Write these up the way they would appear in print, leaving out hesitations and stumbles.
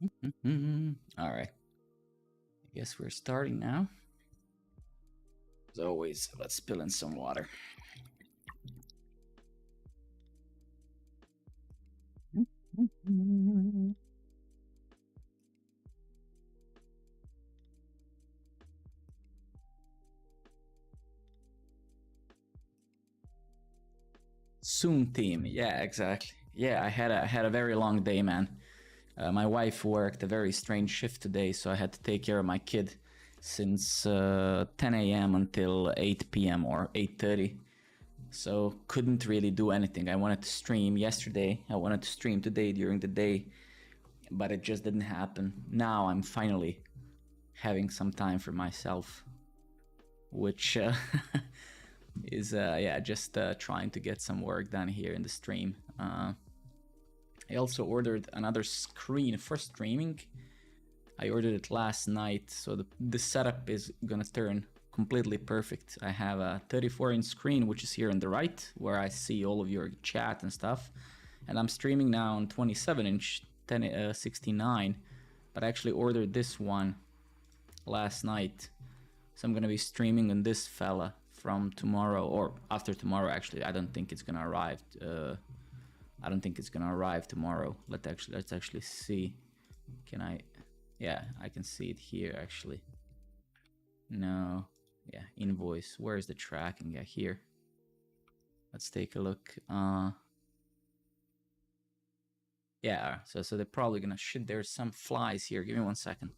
All right. I guess we're starting now. As always, let's spill in some water. Soon team. Yeah, exactly. Yeah, I had a very long day, man. My wife worked a very strange shift today, so I had to take care of my kid since 10 a.m. until 8 p.m. or 8:30. So couldn't really do anything. I wanted to stream yesterday. I wanted to stream today during the day, but it just didn't happen. Now I'm finally having some time for myself, which is yeah, just trying to get some work done here in the stream. I also ordered another screen for streaming. I ordered it last night, so the setup is gonna turn completely perfect. I have a 34-inch screen, which is here on the right, where I see all of your chat and stuff. And I'm streaming now on 27-inch 1069, but I actually ordered this one last night. So I'm gonna be streaming on this fella from tomorrow, or after tomorrow actually. I don't think it's gonna arrive. I don't think it's gonna arrive tomorrow. Let's actually see. Can I? Yeah, I can see it here actually. No, yeah, invoice. Where is the tracking? Yeah, here. Let's take a look. Yeah, so they're probably gonna shit. There's some flies here. Give me 1 second.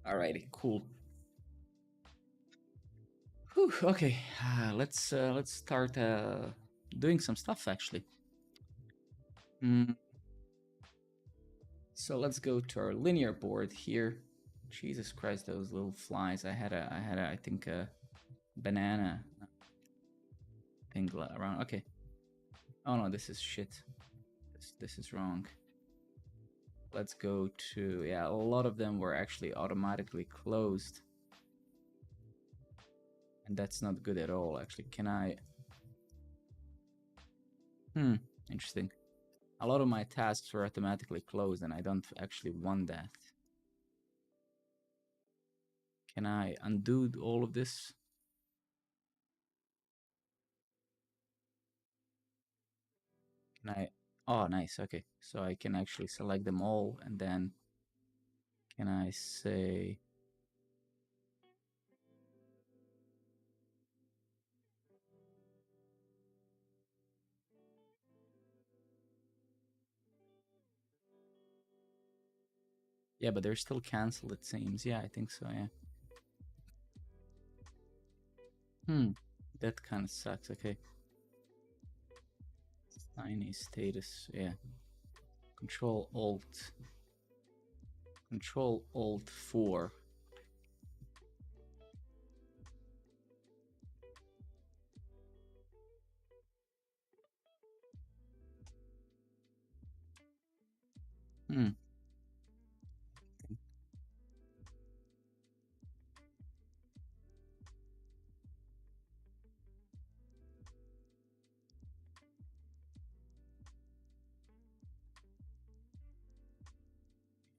Alrighty, cool. Whew, okay, let's start doing some stuff actually. So let's go to our linear board here. Jesus Christ, those little flies! I think a banana thing around. Okay. Oh no, this is shit. This is wrong. Let's go to, yeah, a lot of them were actually automatically closed. And that's not good at all, actually. Can I? Interesting. A lot of my tasks were automatically closed and I don't actually want that. Can I undo all of this? Can I? Oh, nice. Okay. So I can actually select them all and then can I say, yeah, but they're still canceled, it seems. Yeah, I think so, yeah. That kind of sucks. Okay. Tiny status, yeah. Control Alt 4.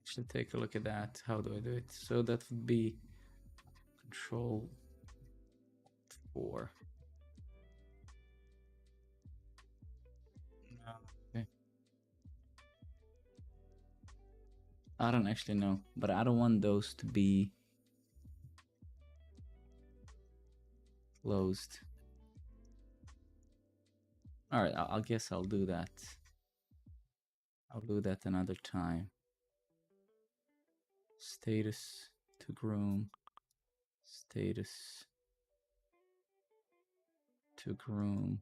Should take a look at that. How do I do it? So that would be Control 4. Okay. I don't actually know, but I don't want those to be closed. All right, I guess I'll do that. I'll do that another time. Status to groom. Status to groom.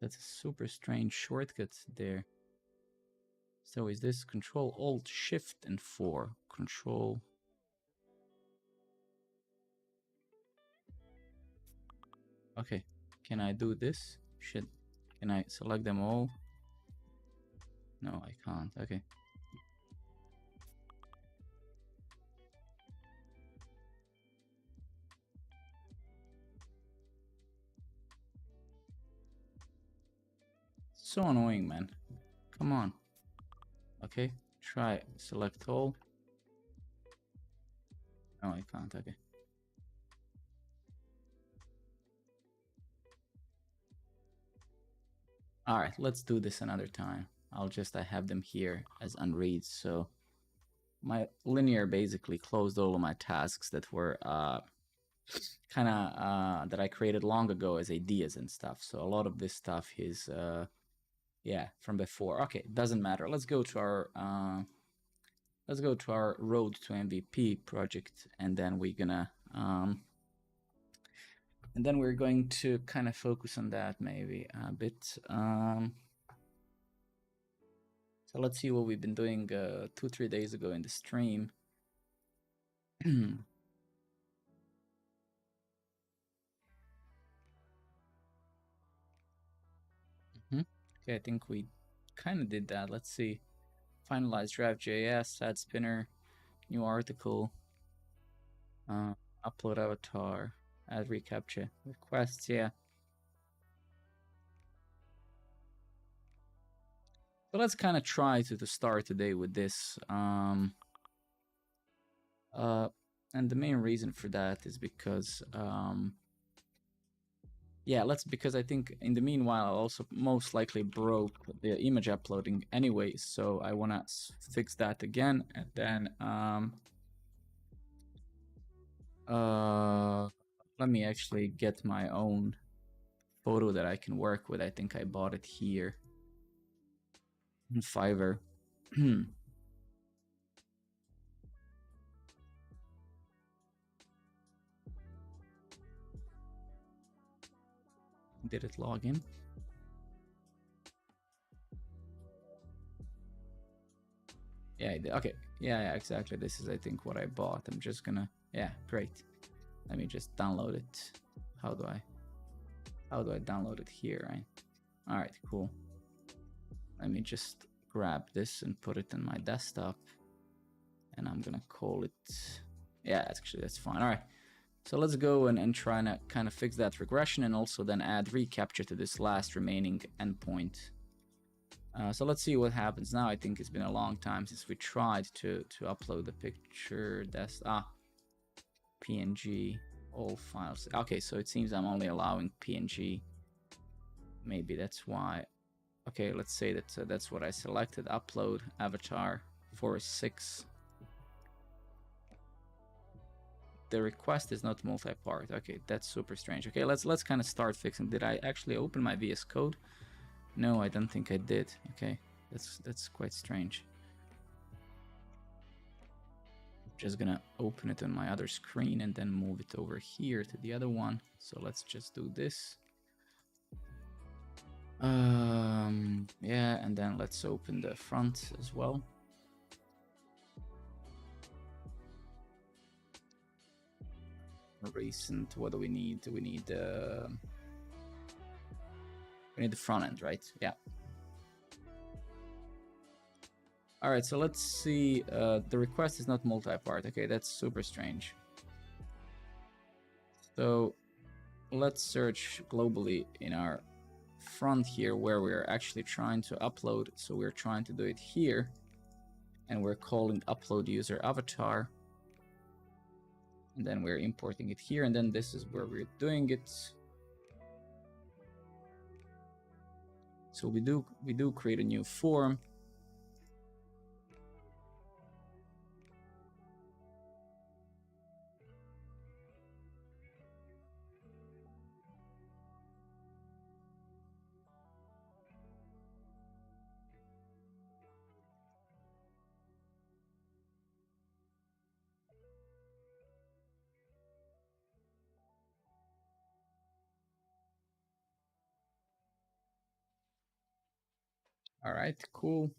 That's a super strange shortcut there. So is this Control Alt Shift and 4? Control. Okay, can I do this? Shit. Can I select them all? No, I can't. Okay. So annoying, man. Come on. Okay. Try select all. No, I can't. Okay. All right, let's do this another time. I have them here as unreads. So my linear basically closed all of my tasks that were kind of that I created long ago as ideas and stuff. So a lot of this stuff is yeah, from before. Okay, doesn't matter. Let's go to our road to MVP project, and then we're going to kind of focus on that maybe a bit. So let's see what we've been doing 2-3 days ago in the stream. Okay, I think we kind of did that. Let's see. Finalize draft.js, add spinner, new article, upload avatar, add reCAPTCHA requests. Yeah. So let's kind of try to start today with this. And the main reason for that is because yeah, because I think in the meanwhile I also most likely broke the image uploading anyway, so I want to fix that again, and then let me actually get my own photo that I can work with. I think I bought it here in Fiverr. Did it log in? Yeah, okay. Yeah, exactly. This is, I think, what I bought. I'm just gonna, yeah, great. Let me just download it. How do I download it here, right? All right, cool. Let me just grab this and put it in my desktop. And I'm gonna call it, yeah, actually, that's fine. All right. So let's go and try to kind of fix that regression and also then add reCAPTCHA to this last remaining endpoint. So let's see what happens now. I think it's been a long time since we tried to upload the picture. PNG, all files. Okay, so it seems I'm only allowing PNG. Maybe that's why. Okay, let's say that that's what I selected. Upload avatar 4.6. The request is not multi-part. Okay, that's super strange. Okay, let's kind of start fixing. Did I actually open my VS Code? No, I don't think I did. Okay, that's quite strange. Just gonna open it on my other screen and then move it over here to the other one. So let's just do this. Yeah, and then let's open the front as well. Recent, what do we need? We need the front end, right? Yeah. All right, so let's see. The request is not multi-part. Okay, that's super strange. So let's search globally in our front here where we're actually trying to upload. So we're trying to do it here, and we're calling upload user avatar. And then we're importing it here, and then this is where we're doing it. So we do create a new form. All right, cool.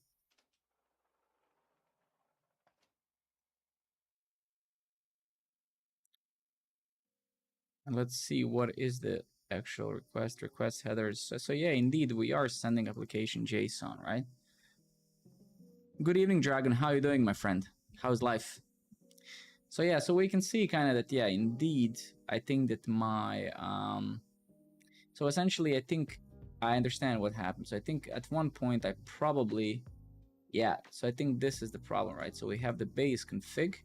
And let's see what is the actual request headers. So yeah, indeed, we are sending application JSON, right? Good evening, Dragon. How are you doing, my friend? How's life? So yeah, so we can see kind of that, yeah, indeed, I think that my, so essentially, I think I understand what happened. So I think at one point I probably, yeah, so I think this is the problem, right? So we have the base config,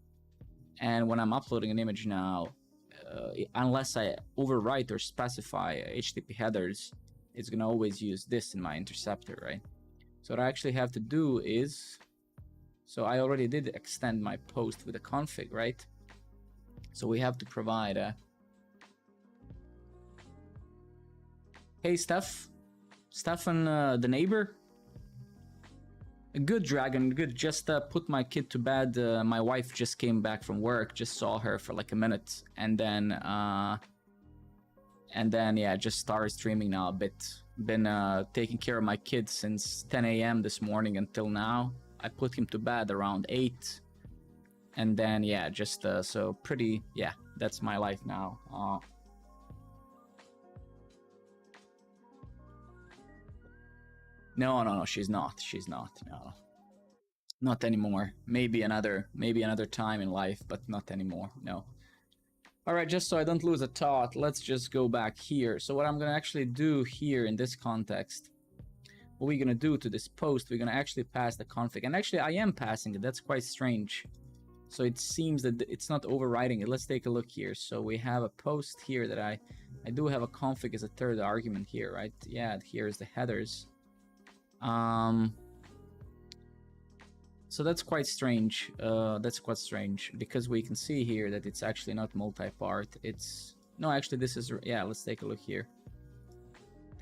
and when I'm uploading an image now, unless I overwrite or specify HTTP headers, it's gonna always use this in my interceptor, right? So what I actually have to do is, so I already did extend my post with a config, right? So we have to provide a, hey Stefan, the neighbor. Good, Dragon, good. Just put my kid to bed. My wife just came back from work, just saw her for like a minute, and then yeah, just started streaming now a bit. Been taking care of my kid since 10 a.m. this morning until now. I put him to bed around 8, and then yeah, just so pretty, yeah, that's my life now. No, she's not, no, not anymore. Maybe another time in life, but not anymore, no. All right, just so I don't lose a thought, let's just go back here. So what I'm gonna actually do here in this context, what we're gonna do to this post, we're gonna actually pass the config, and actually I am passing it. That's quite strange. So it seems that it's not overriding it. Let's take a look here. So we have a post here that I do have a config as a third argument here, right? Yeah, here's the headers. So that's quite strange. Because we can see here that it's actually not multi-part. It's no, actually this is, yeah, let's take a look here.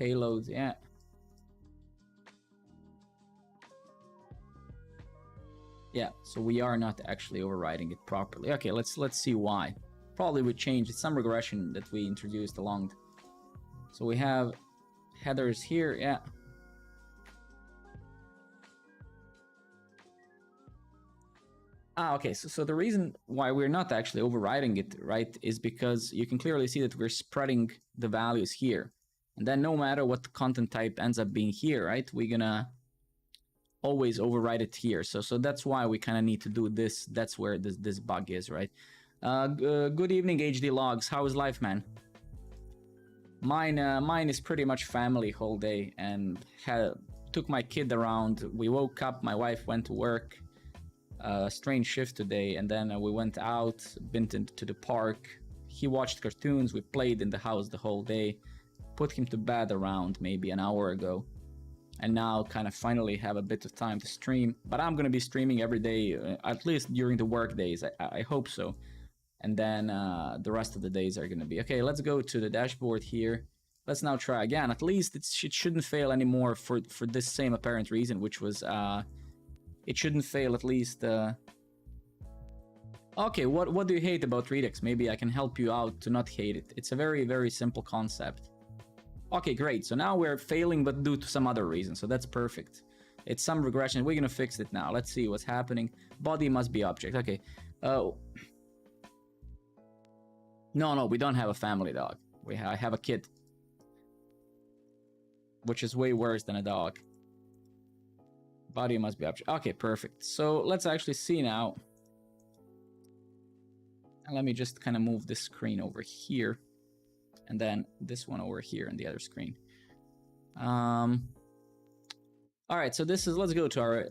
Payloads, yeah. Yeah, so we are not actually overriding it properly. Okay, let's see why. Probably we changed. It's some regression that we introduced along. So we have headers here, yeah. Okay, so the reason why we're not actually overriding it, right, is because you can clearly see that we're spreading the values here. And then no matter what the content type ends up being here, right, we're gonna always override it here. So that's why we kind of need to do this. That's where this bug is, right? Good evening, HD Logs. How is life, man? Mine is pretty much family whole day, and took my kid around. We woke up, my wife went to work. Strange shift today, and then we went out, been to the park. He watched cartoons, we played in the house the whole day, put him to bed around maybe an hour ago, and now kind of finally have a bit of time to stream. But I'm gonna be streaming every day, at least during the work days. I hope so. And then the rest of the days are gonna be okay. Let's go to the dashboard here. Let's now try again. At least it shouldn't fail anymore for this same apparent reason, which was it shouldn't fail at least. Okay, what do you hate about Redux? Maybe I can help you out to not hate it. It's a very, very simple concept. Okay, great. So now we're failing, but due to some other reason. So that's perfect. It's some regression. We're gonna fix it now. Let's see what's happening. Body must be object. Okay. No, we don't have a family dog. I have a kid, which is way worse than a dog. Body must be object. Okay, perfect. So let's actually see now. And let me just kind of move this screen over here, and then this one over here on the other screen. All right, so this is, let's go to our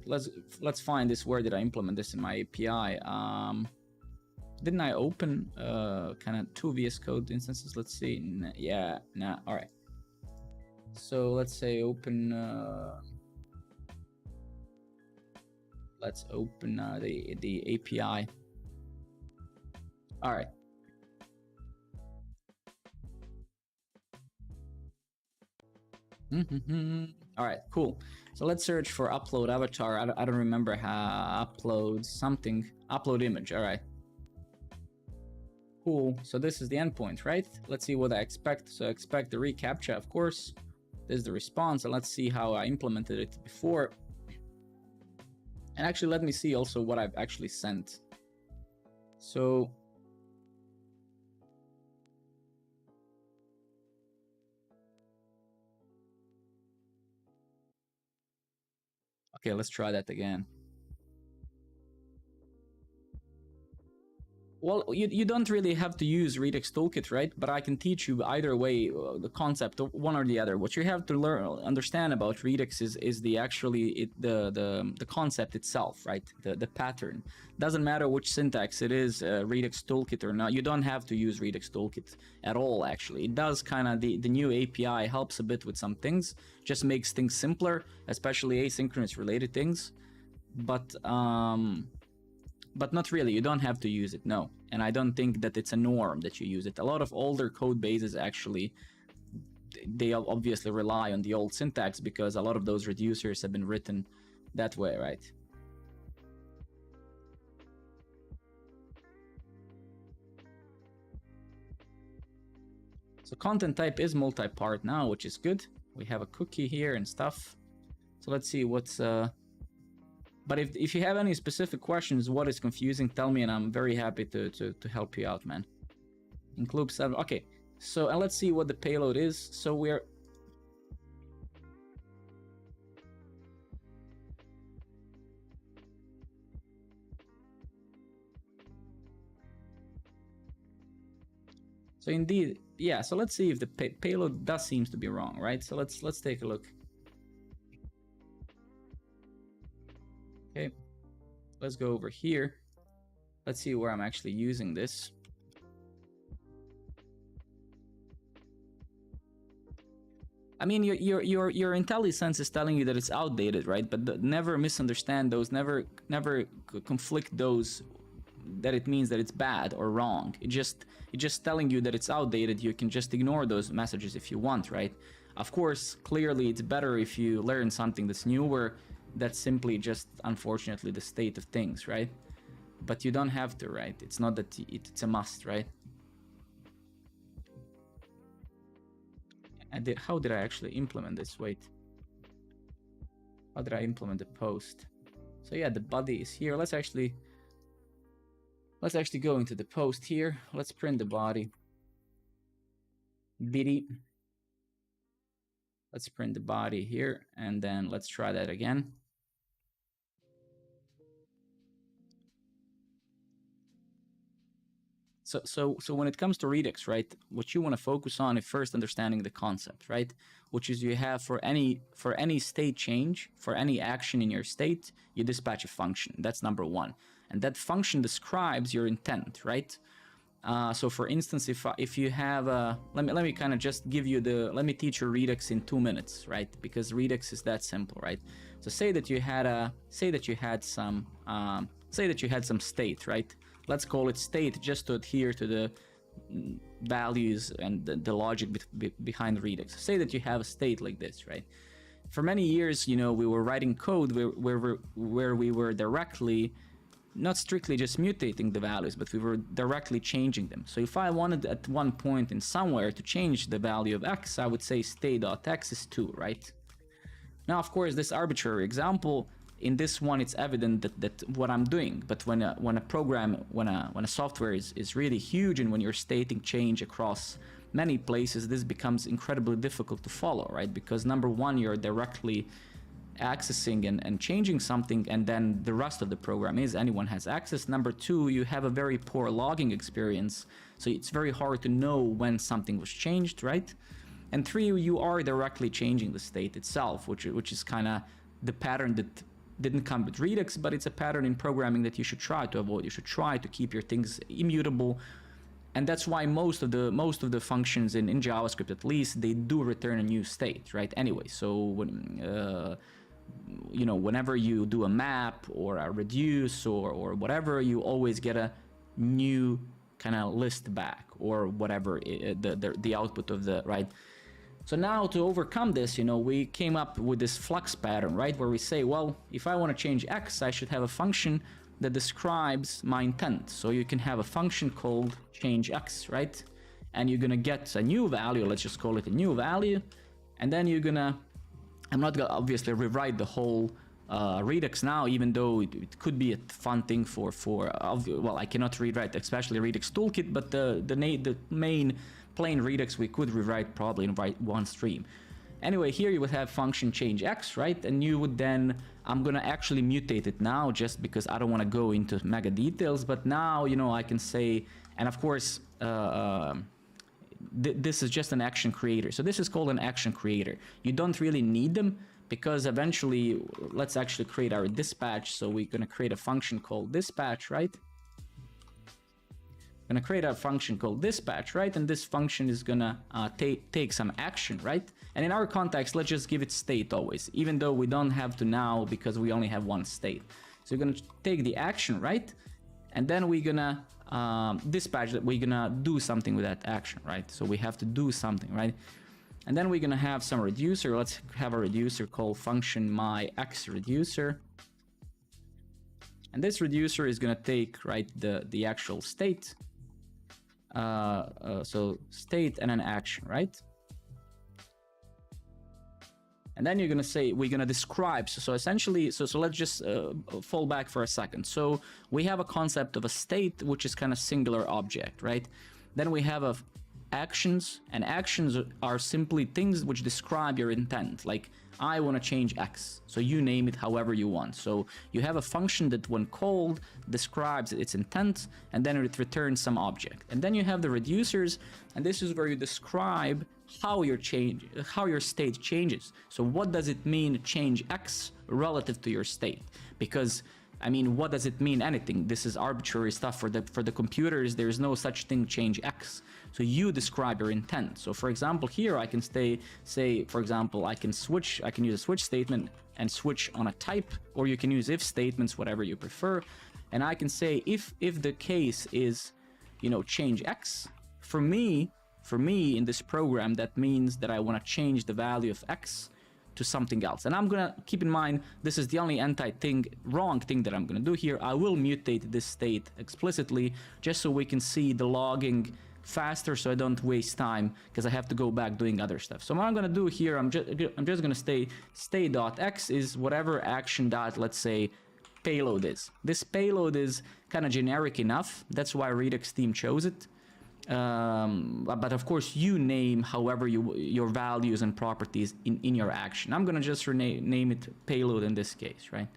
let's find this. Where did I implement this in my API? Didn't I open kind of two VS Code instances? Let's see. Yeah, nah. All right. So let's say open. Let's open the API. All right. All right, cool. So let's search for upload avatar. I don't remember how upload something. Upload image. All right. Cool. So this is the endpoint, right? Let's see what I expect. So I expect the reCAPTCHA, of course. This is the response, and let's see how I implemented it before. And actually, let me see also what I've actually sent. So Okay, let's try that again. Well, you don't really have to use Redux Toolkit, right? But I can teach you either way the concept of one or the other. What you have to understand about Redux is the concept itself, right? The pattern. Doesn't matter which syntax it is, Redux Toolkit or not. You don't have to use Redux Toolkit at all. Actually, it does kind of the new API helps a bit with some things, just makes things simpler, especially asynchronous related things. But not really, you don't have to use it, no. And I don't think that it's a norm that you use it. A lot of older code bases actually, they obviously rely on the old syntax because a lot of those reducers have been written that way, right? So content type is multi-part now, which is good. We have a cookie here and stuff. So let's see what's... But if you have any specific questions, what is confusing, tell me, and I'm very happy to help you out, man. Include 7. Okay, so and let's see what the payload is. So we're... So indeed, yeah, so let's see if the payload does seems to be wrong, right? So let's take a look. Okay, let's go over here. Let's see where I'm actually using this. I mean, your IntelliSense is telling you that it's outdated, right? But never misunderstand those. Never conflict those. That it means that it's bad or wrong. It's just telling you that it's outdated. You can just ignore those messages if you want, right? Of course, clearly it's better if you learn something that's newer. That's simply just, unfortunately, the state of things, right? But you don't have to, right? It's not that it's a must, right? And how did I actually implement this? Wait. How did I implement the post? So yeah, the body is here. Let's actually go into the post here. Let's print the body. Biddy. Let's print the body here, and then let's try that again. So when it comes to Redux, right, what you want to focus on is first understanding the concept, right? Which is you have for any state change, for any action in your state, you dispatch a function. That's number one. And that function describes your intent, right? So for instance, if you have a, let me kind of just give you let me teach you Redux in 2 minutes, right? Because Redux is that simple, right? So say that you had some state, right? Let's call it state just to adhere to the values and the logic behind Redux. Say that you have a state like this, right? For many years, you know, we were writing code where we were directly, not strictly just mutating the values, but we were directly changing them. So if I wanted at one point in somewhere to change the value of x, I would say state.x is 2, right? Now, of course, this arbitrary example, in this one, it's evident that what I'm doing. But when a software is really huge, and when you're stating change across many places, this becomes incredibly difficult to follow, right? Because number one, you're directly accessing and changing something, and then the rest of the program is anyone has access. Number two, you have a very poor logging experience, so it's very hard to know when something was changed, right? And three, you are directly changing the state itself, which is kind of the pattern that didn't come with Redux, but it's a pattern in programming that you should try to avoid. You should try to keep your things immutable, and that's why most of the functions in JavaScript, at least, they do return a new state, right? Anyway, so when you know, whenever you do a map or a reduce or whatever, you always get a new kind of list back or whatever the output of the, right? So now to overcome this, you know, we came up with this flux pattern, right? Where we say, well, if I want to change x, I should have a function that describes my intent. So you can have a function called change x, right? And you're going to get a new value. Let's just call it a new value. And then you're going to, I'm not going to obviously rewrite the whole Redux now, even though it could be a fun thing for well, I cannot rewrite, especially Redux Toolkit, but the main plain Redux we could rewrite probably in one stream. Anyway, here you would have function change x, right? And you would then I'm gonna actually mutate it now just because I don't want to go into mega details, but now, you know, I can say, and of course, this is just an action creator. So this is called an action creator. You don't really need them because eventually, let's actually create our dispatch. So we're gonna create a function called dispatch, right? Gonna create a function called dispatch, right? And this function is gonna take some action, right? And in our context, let's just give it state always, even though we don't have to now because we only have one state. So we're gonna take the action, right? And then we're gonna dispatch that we're gonna do something with that action, right? So we have to do something, right? And then we're gonna have some reducer. Let's have a reducer called function myXReducer. And this reducer is gonna take, right, the actual state. So state and an action, right? And then you're gonna say, we're gonna describe. So essentially, so let's just fall back for a second. So we have a concept of a state, which is kind of singular object, right? Then we have actions, and actions are simply things which describe your intent. Like, I want to change X, so you name it however you want. So you have a function that when called describes its intent, and then it returns some object. And then you have the reducers, and this is where you describe how your state changes. So what does it mean to change X relative to your state? Because I mean, what does it mean? Anything. This is arbitrary stuff for the computers. There is no such thing change X. So you describe your intent. So for example, here I can say, for example, I can use a switch statement and switch on a type, or you can use if statements, whatever you prefer. And I can say if the case is, you know, change X, for me in this program, that means that I want to change the value of X to something else. And I'm gonna keep in mind, this is the only wrong thing that I'm gonna do here. I will mutate this state explicitly just so we can see the logging faster, so I don't waste time because I have to go back doing other stuff. So what I'm gonna do here, I'm just gonna state.x is whatever action dot, let's say, payload is. This payload is kind of generic enough. That's why Redux team chose it. But of course you name however your values and properties in your action. I'm gonna just name it payload in this case, right?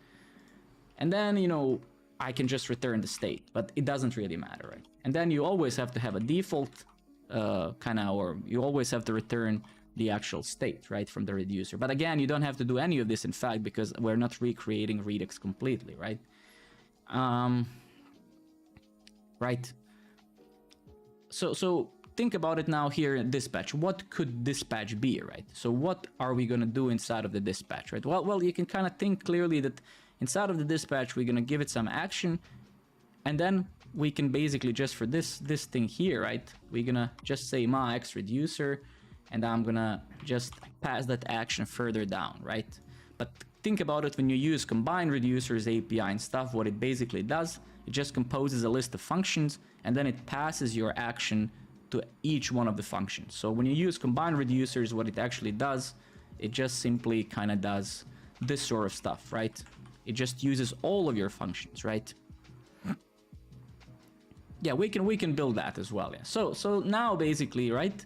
And then, you know, I can just return the state, but it doesn't really matter, right? And then you always have to have a default or you always have to return the actual state, right, from the reducer. But again, you don't have to do any of this, in fact, because we're not recreating Redux completely, right? Right. So think about it now here in dispatch. What could dispatch be, right? So what are we gonna do inside of the dispatch, right? Well, you can kind of think clearly that inside of the dispatch, we're gonna give it some action, and then we can basically just for this thing here, right? We're gonna just say myXReducer, and I'm gonna just pass that action further down, right? But think about it when you use combine reducers API and stuff, what it basically does, it just composes a list of functions and then it passes your action to each one of the functions. So when you use combine reducers, what it actually does, it just simply kind of does this sort of stuff, right? It just uses all of your functions, right? Yeah, we can build that as well. Yeah. So now basically, right?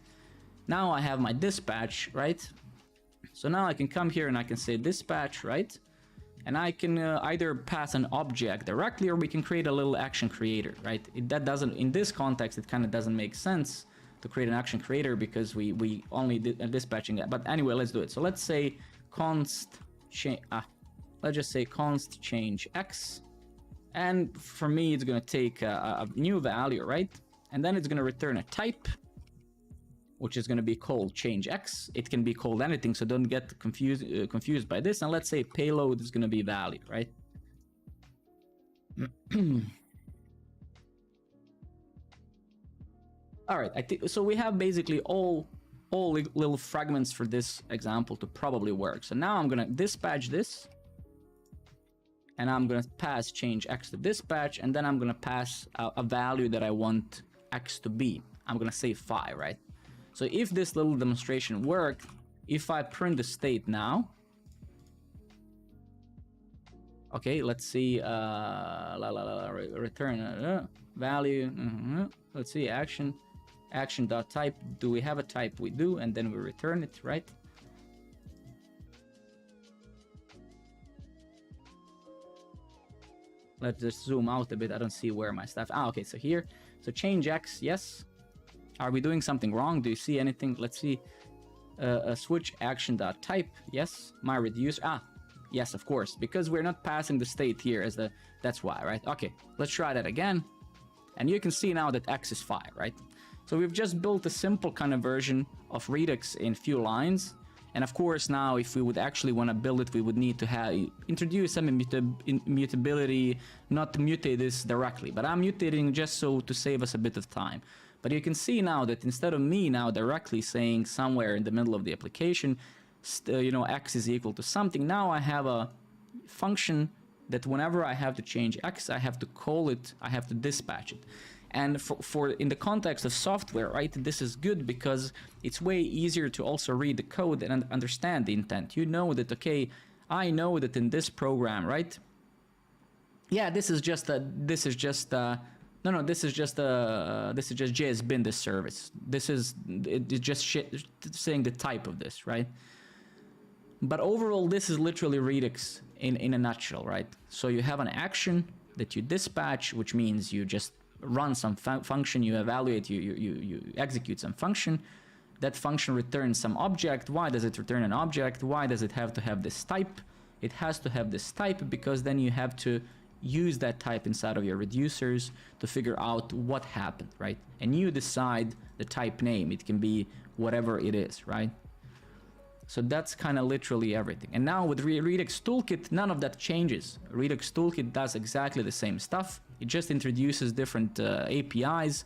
Now I have my dispatch, right? So now I can come here and I can say dispatch, right? And I can either pass an object directly, or we can create a little action creator, right? That doesn't, in this context, it kind of doesn't make sense to create an action creator because we only dispatching that. But anyway, let's do it. So let's say let's just say const change X. And for me, it's going to take a new value, right? And then it's going to return a type, which is going to be called change X. It can be called anything, so don't get confused by this. And let's say payload is going to be value, right? All right, so we have basically all little fragments for this example to probably work. So now I'm going to dispatch this, and I'm going to pass change X to dispatch, and then I'm going to pass a value that I want X to be. I'm going to say phi, right? So if this little demonstration worked, if I print the state now, okay, let's see, return value, let's see, action.type, do we have a type? We do, and then we return it, right? Let's just zoom out a bit. I don't see where my stuff. Okay, so here. So change X, yes. Are we doing something wrong? Do you see anything? Let's see. Switch action.type, yes. My reducer, yes, of course, because we're not passing the state here as the, that's why, right? Okay, let's try that again. And you can see now that X is 5, right? So we've just built a simple kind of version of Redux in few lines. And of course, now if we would actually want to build it, we would need to introduce some immutability, not to mutate this directly. But I'm mutating just so to save us a bit of time. But you can see now that instead of me now directly saying somewhere in the middle of the application, you know, X is equal to something, now I have a function that whenever I have to change X, I have to call it, I have to dispatch it. And for in the context of software, right, this is good because it's way easier to also read the code and understand the intent. You know that, okay, I know that in this program, right? Yeah, this is just JSBin, this service. This is it's just saying the type of this, right? But overall, this is literally Redux in a nutshell, right? So you have an action that you dispatch, which means you just run some function, you evaluate, you execute some function. That function returns some object. Why does it return an object? Why does it have to have this type? It has to have this type because then you have to use that type inside of your reducers to figure out what happened, right? And you decide the type name. It can be whatever it is, right? So that's kind of literally everything. And now with Redux Toolkit, none of that changes. Redux Toolkit does exactly the same stuff. It just introduces different APIs.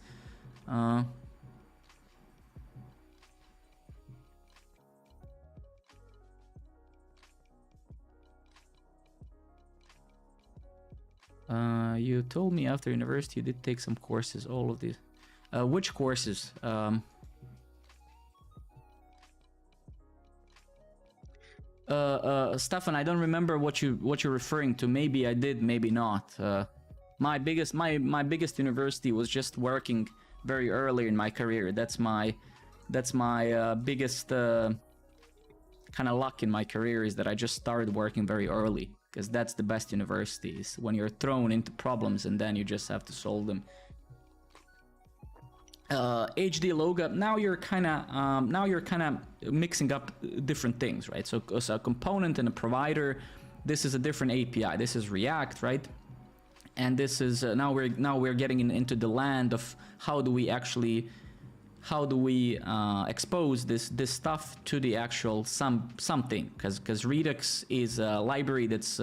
You told me after university you did take some courses, all of these. Which courses? Stefan, I don't remember what you're referring to. Maybe I did, maybe not. My biggest university was just working very early in my career. That's my biggest kind of luck in my career, is that I just started working very early, because that's the best universities, when you're thrown into problems and then you just have to solve them. HD Logo, now you're kind of mixing up different things, right? So a component and a provider, this is a different API. This is React, right? And this is now we're getting into the land of how do we expose this stuff to the actual something, because Redux is a library that's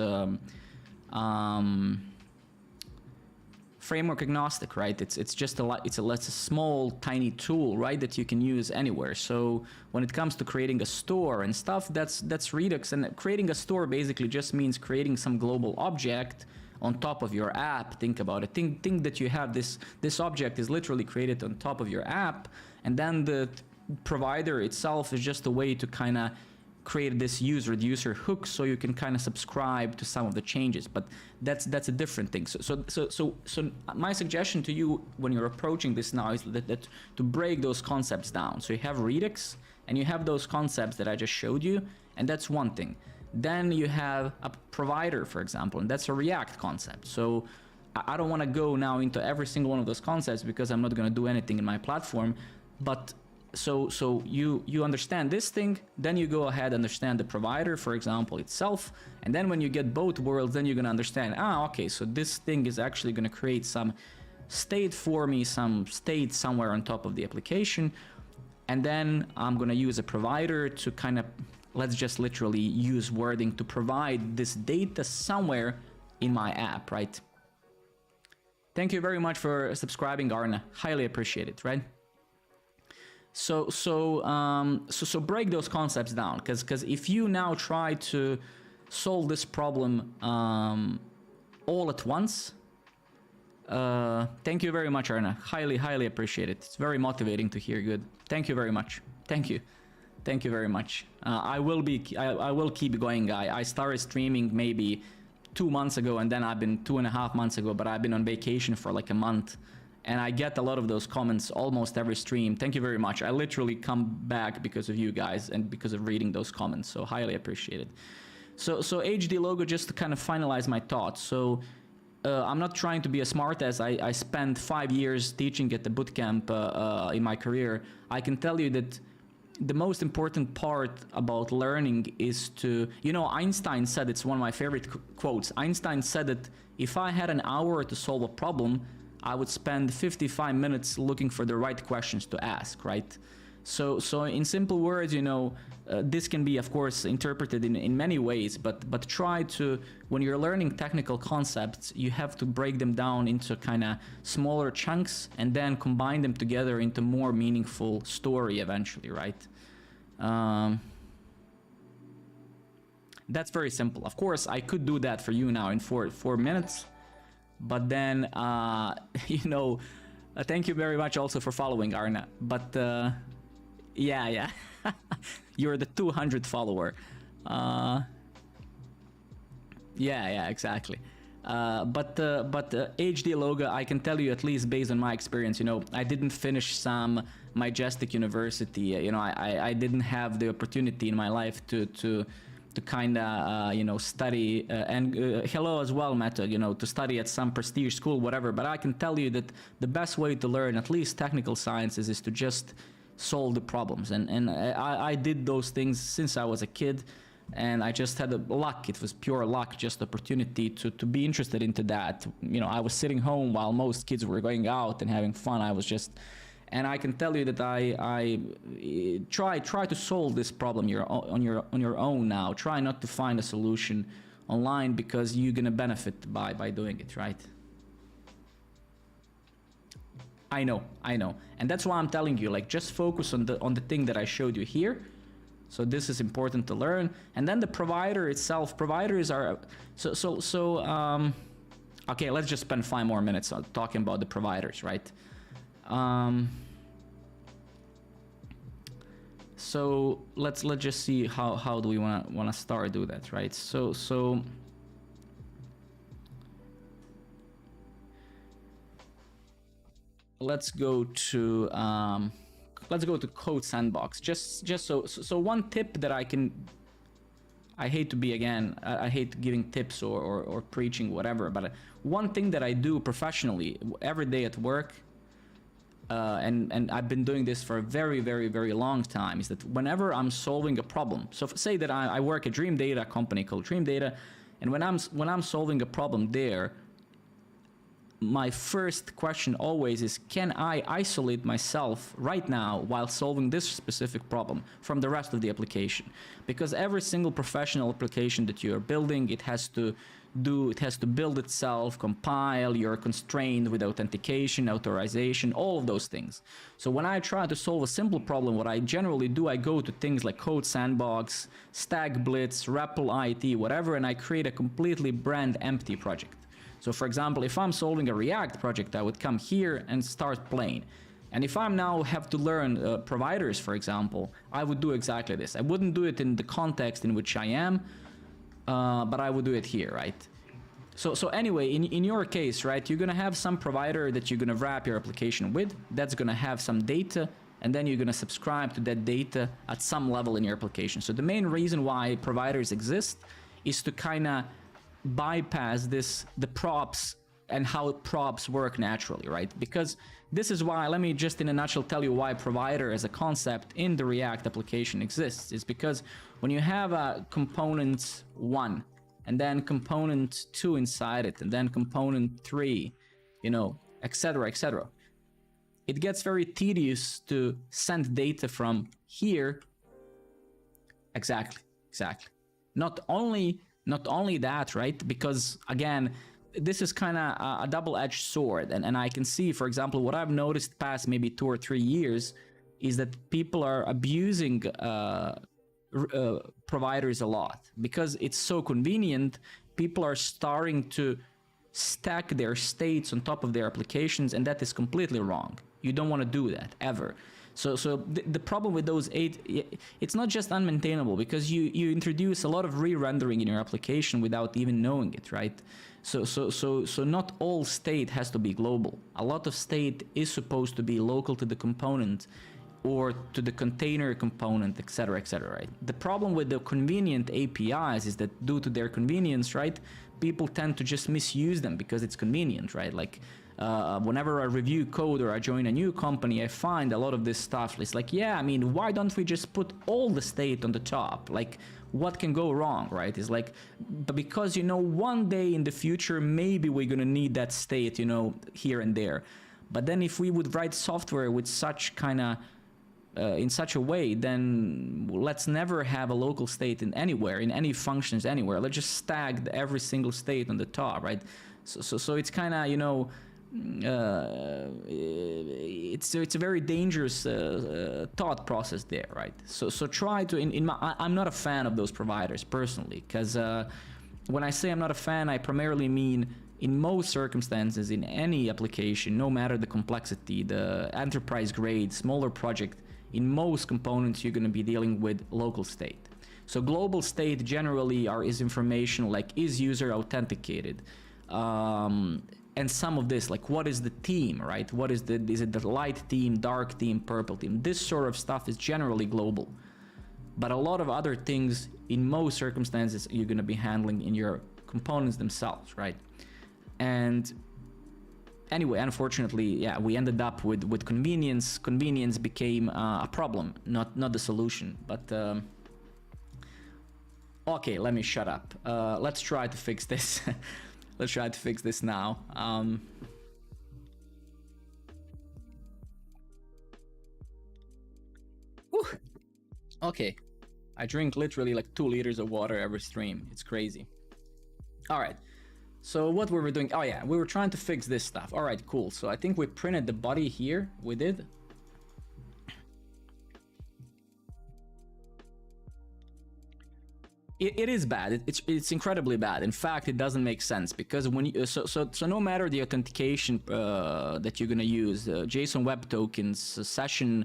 framework agnostic, right? It's just it's a small tiny tool, right, that you can use anywhere. So when it comes to creating a store and stuff, that's Redux. And creating a store basically just means creating some global object on top of your app. Think about it. Think that you have this object is literally created on top of your app, and then the provider itself is just a way to kind of create this use reducer hook so you can kind of subscribe to some of the changes. But that's a different thing. So my suggestion to you when you're approaching this now is that to break those concepts down. So you have Redux and you have those concepts that I just showed you, and that's one thing. Then you have a provider, for example, and that's a React concept. So I don't want to go now into every single one of those concepts because I'm not going to do anything in my platform. But so you understand this thing, then you go ahead and understand the provider, for example, itself, and then when you get both worlds, then you're going to understand, okay, so this thing is actually going to create some state for me, some state somewhere on top of the application, and then I'm going to use a provider to kind of, let's just literally use wording to provide this data somewhere in my app, right? Thank you very much for subscribing, Arna. Highly appreciate it, right? So break those concepts down, because if you now try to solve this problem all at once, thank you very much, Arna. Highly appreciate it. It's very motivating to hear. Good. Thank you very much. Thank you very much. I will keep going. I started streaming maybe 2 months ago, and then I've been 2.5 months ago, but I've been on vacation for like a month. And I get a lot of those comments almost every stream. Thank you very much. I literally come back because of you guys and because of reading those comments. So highly appreciate it. So HD Logo, just to kind of finalize my thoughts. So I'm not trying to be a smartass. I spent 5 years teaching at the bootcamp in my career. I can tell you that the most important part about learning is to, you know, Einstein said, it's one of my favorite quotes. Einstein said that if I had an hour to solve a problem, I would spend 55 minutes looking for the right questions to ask, right? So in simple words, you know, this can be, of course, interpreted in many ways, but try to, when you're learning technical concepts, you have to break them down into kind of smaller chunks and then combine them together into more meaningful story eventually, right? That's very simple. Of course, I could do that for you now in four minutes, but then, you know, thank you very much also for following, Arna. But yeah, you're the 200th follower. Yeah, exactly. But HD Loga, I can tell you, at least based on my experience, you know, I didn't finish some Majestic University. You know, I didn't have the opportunity in my life to kind of you know, study and hello as well, Meta, you know, to study at some prestige school, whatever. But I can tell you that the best way to learn at least technical sciences is to just solve the problems, and I did those things since I was a kid, and I just had luck. It was pure luck, just opportunity to be interested into that. You know, I was sitting home while most kids were going out and having fun. I was just, and I can tell you that I try to solve this problem on your own now. Try not to find a solution online, because you're gonna benefit by doing it, right? I know, and that's why I'm telling you, like, just focus on the thing that I showed you here. So this is important to learn, and then the provider itself. Providers are okay. Let's just spend 5 more minutes talking about the providers, right? So let's just see how do we wanna start do that, right? So. Let's go to Code Sandbox. Just so one tip that I hate to be, again, I hate giving tips or preaching whatever, but one thing that I do professionally every day at work, and I've been doing this for a very long time, is that whenever I'm solving a problem, so say that I work at Dream Data, a company called Dream Data, and when I'm solving a problem there, my first question always is, can I isolate myself right now while solving this specific problem from the rest of the application? Because every single professional application that you're building, it has to build itself, compile, you're constrained with authentication, authorization, all of those things. So when I try to solve a simple problem, what I generally do, I go to things like Code Sandbox, Stack Blitz, REPL IT, whatever, and I create a completely brand empty project. So for example, if I'm solving a React project, I would come here and start playing. And if I'm now have to learn providers, for example, I would do exactly this. I wouldn't do it in the context in which I am, but I would do it here, right? So anyway, in your case, right, you're gonna have some provider that you're gonna wrap your application with, that's gonna have some data, and then you're gonna subscribe to that data at some level in your application. So the main reason why providers exist is to kind of bypass the props and how props work naturally, right? Because this is why, let me just in a nutshell tell you why provider as a concept in the React application exists. Is because when you have a component 1 and then component 2 inside it, and then component 3, you know, etc., it gets very tedious to send data from here. Exactly. Not only that, right? Because again, this is kind of a double-edged sword, and I can see, for example, what I've noticed past maybe 2 or 3 years is that people are abusing providers a lot because it's so convenient. People are starting to stack their states on top of their applications, and that is completely wrong. You don't want to do that ever. So the problem with those 8, it's not just unmaintainable, because you introduce a lot of re-rendering in your application without even knowing it, right? So not all state has to be global. A lot of state is supposed to be local to the component or to the container component, etc., right? The problem with the convenient APIs is that due to their convenience, right, people tend to just misuse them because it's convenient, right? Like whenever I review code or I join a new company, I find a lot of this stuff. It's like, yeah, I mean, why don't we just put all the state on the top? Like, what can go wrong, right? It's like, but because, you know, one day in the future, maybe we're gonna need that state, you know, here and there. But then if we would write software with such kind of in such a way, then let's never have a local state in anywhere, in any functions anywhere. Let's just stack every single state on the top, right? So it's kind of, you know, it's a very dangerous thought process there, right? So try to, I'm not a fan of those providers personally, because when I say I'm not a fan, I primarily mean in most circumstances, in any application, no matter the complexity, the enterprise grade, smaller project, in most components, you're going to be dealing with local state. So global state generally is information like, is user authenticated? And some of this, like, what is the theme, right? Is it the light theme, dark theme, purple theme? This sort of stuff is generally global. But a lot of other things, in most circumstances, you're going to be handling in your components themselves, right? And anyway, unfortunately, yeah, we ended up with convenience. Convenience became a problem, not the solution. But okay, let me shut up. Let's try to fix this. Let's try to fix this now. Okay, I drink literally like 2 liters of water every stream. It's crazy. All right. So what were we doing? Oh yeah, we were trying to fix this stuff. All right, cool. So I think we printed the body here. We did. It is bad. It's incredibly bad. In fact, it doesn't make sense because when you, so no matter the authentication that you're gonna use, JSON Web Tokens, session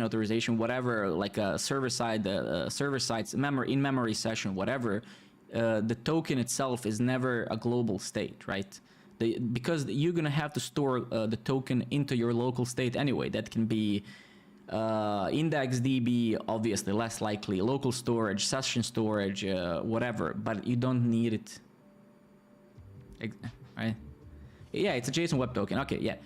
authorization, whatever, like a server side in-memory session, whatever. The token itself is never a global state, right? Because you're gonna have to store the token into your local state anyway. That can be IndexedDB, obviously less likely, local storage, session storage, whatever, but you don't need it, right? Yeah, it's a JSON Web Token. Okay, yeah,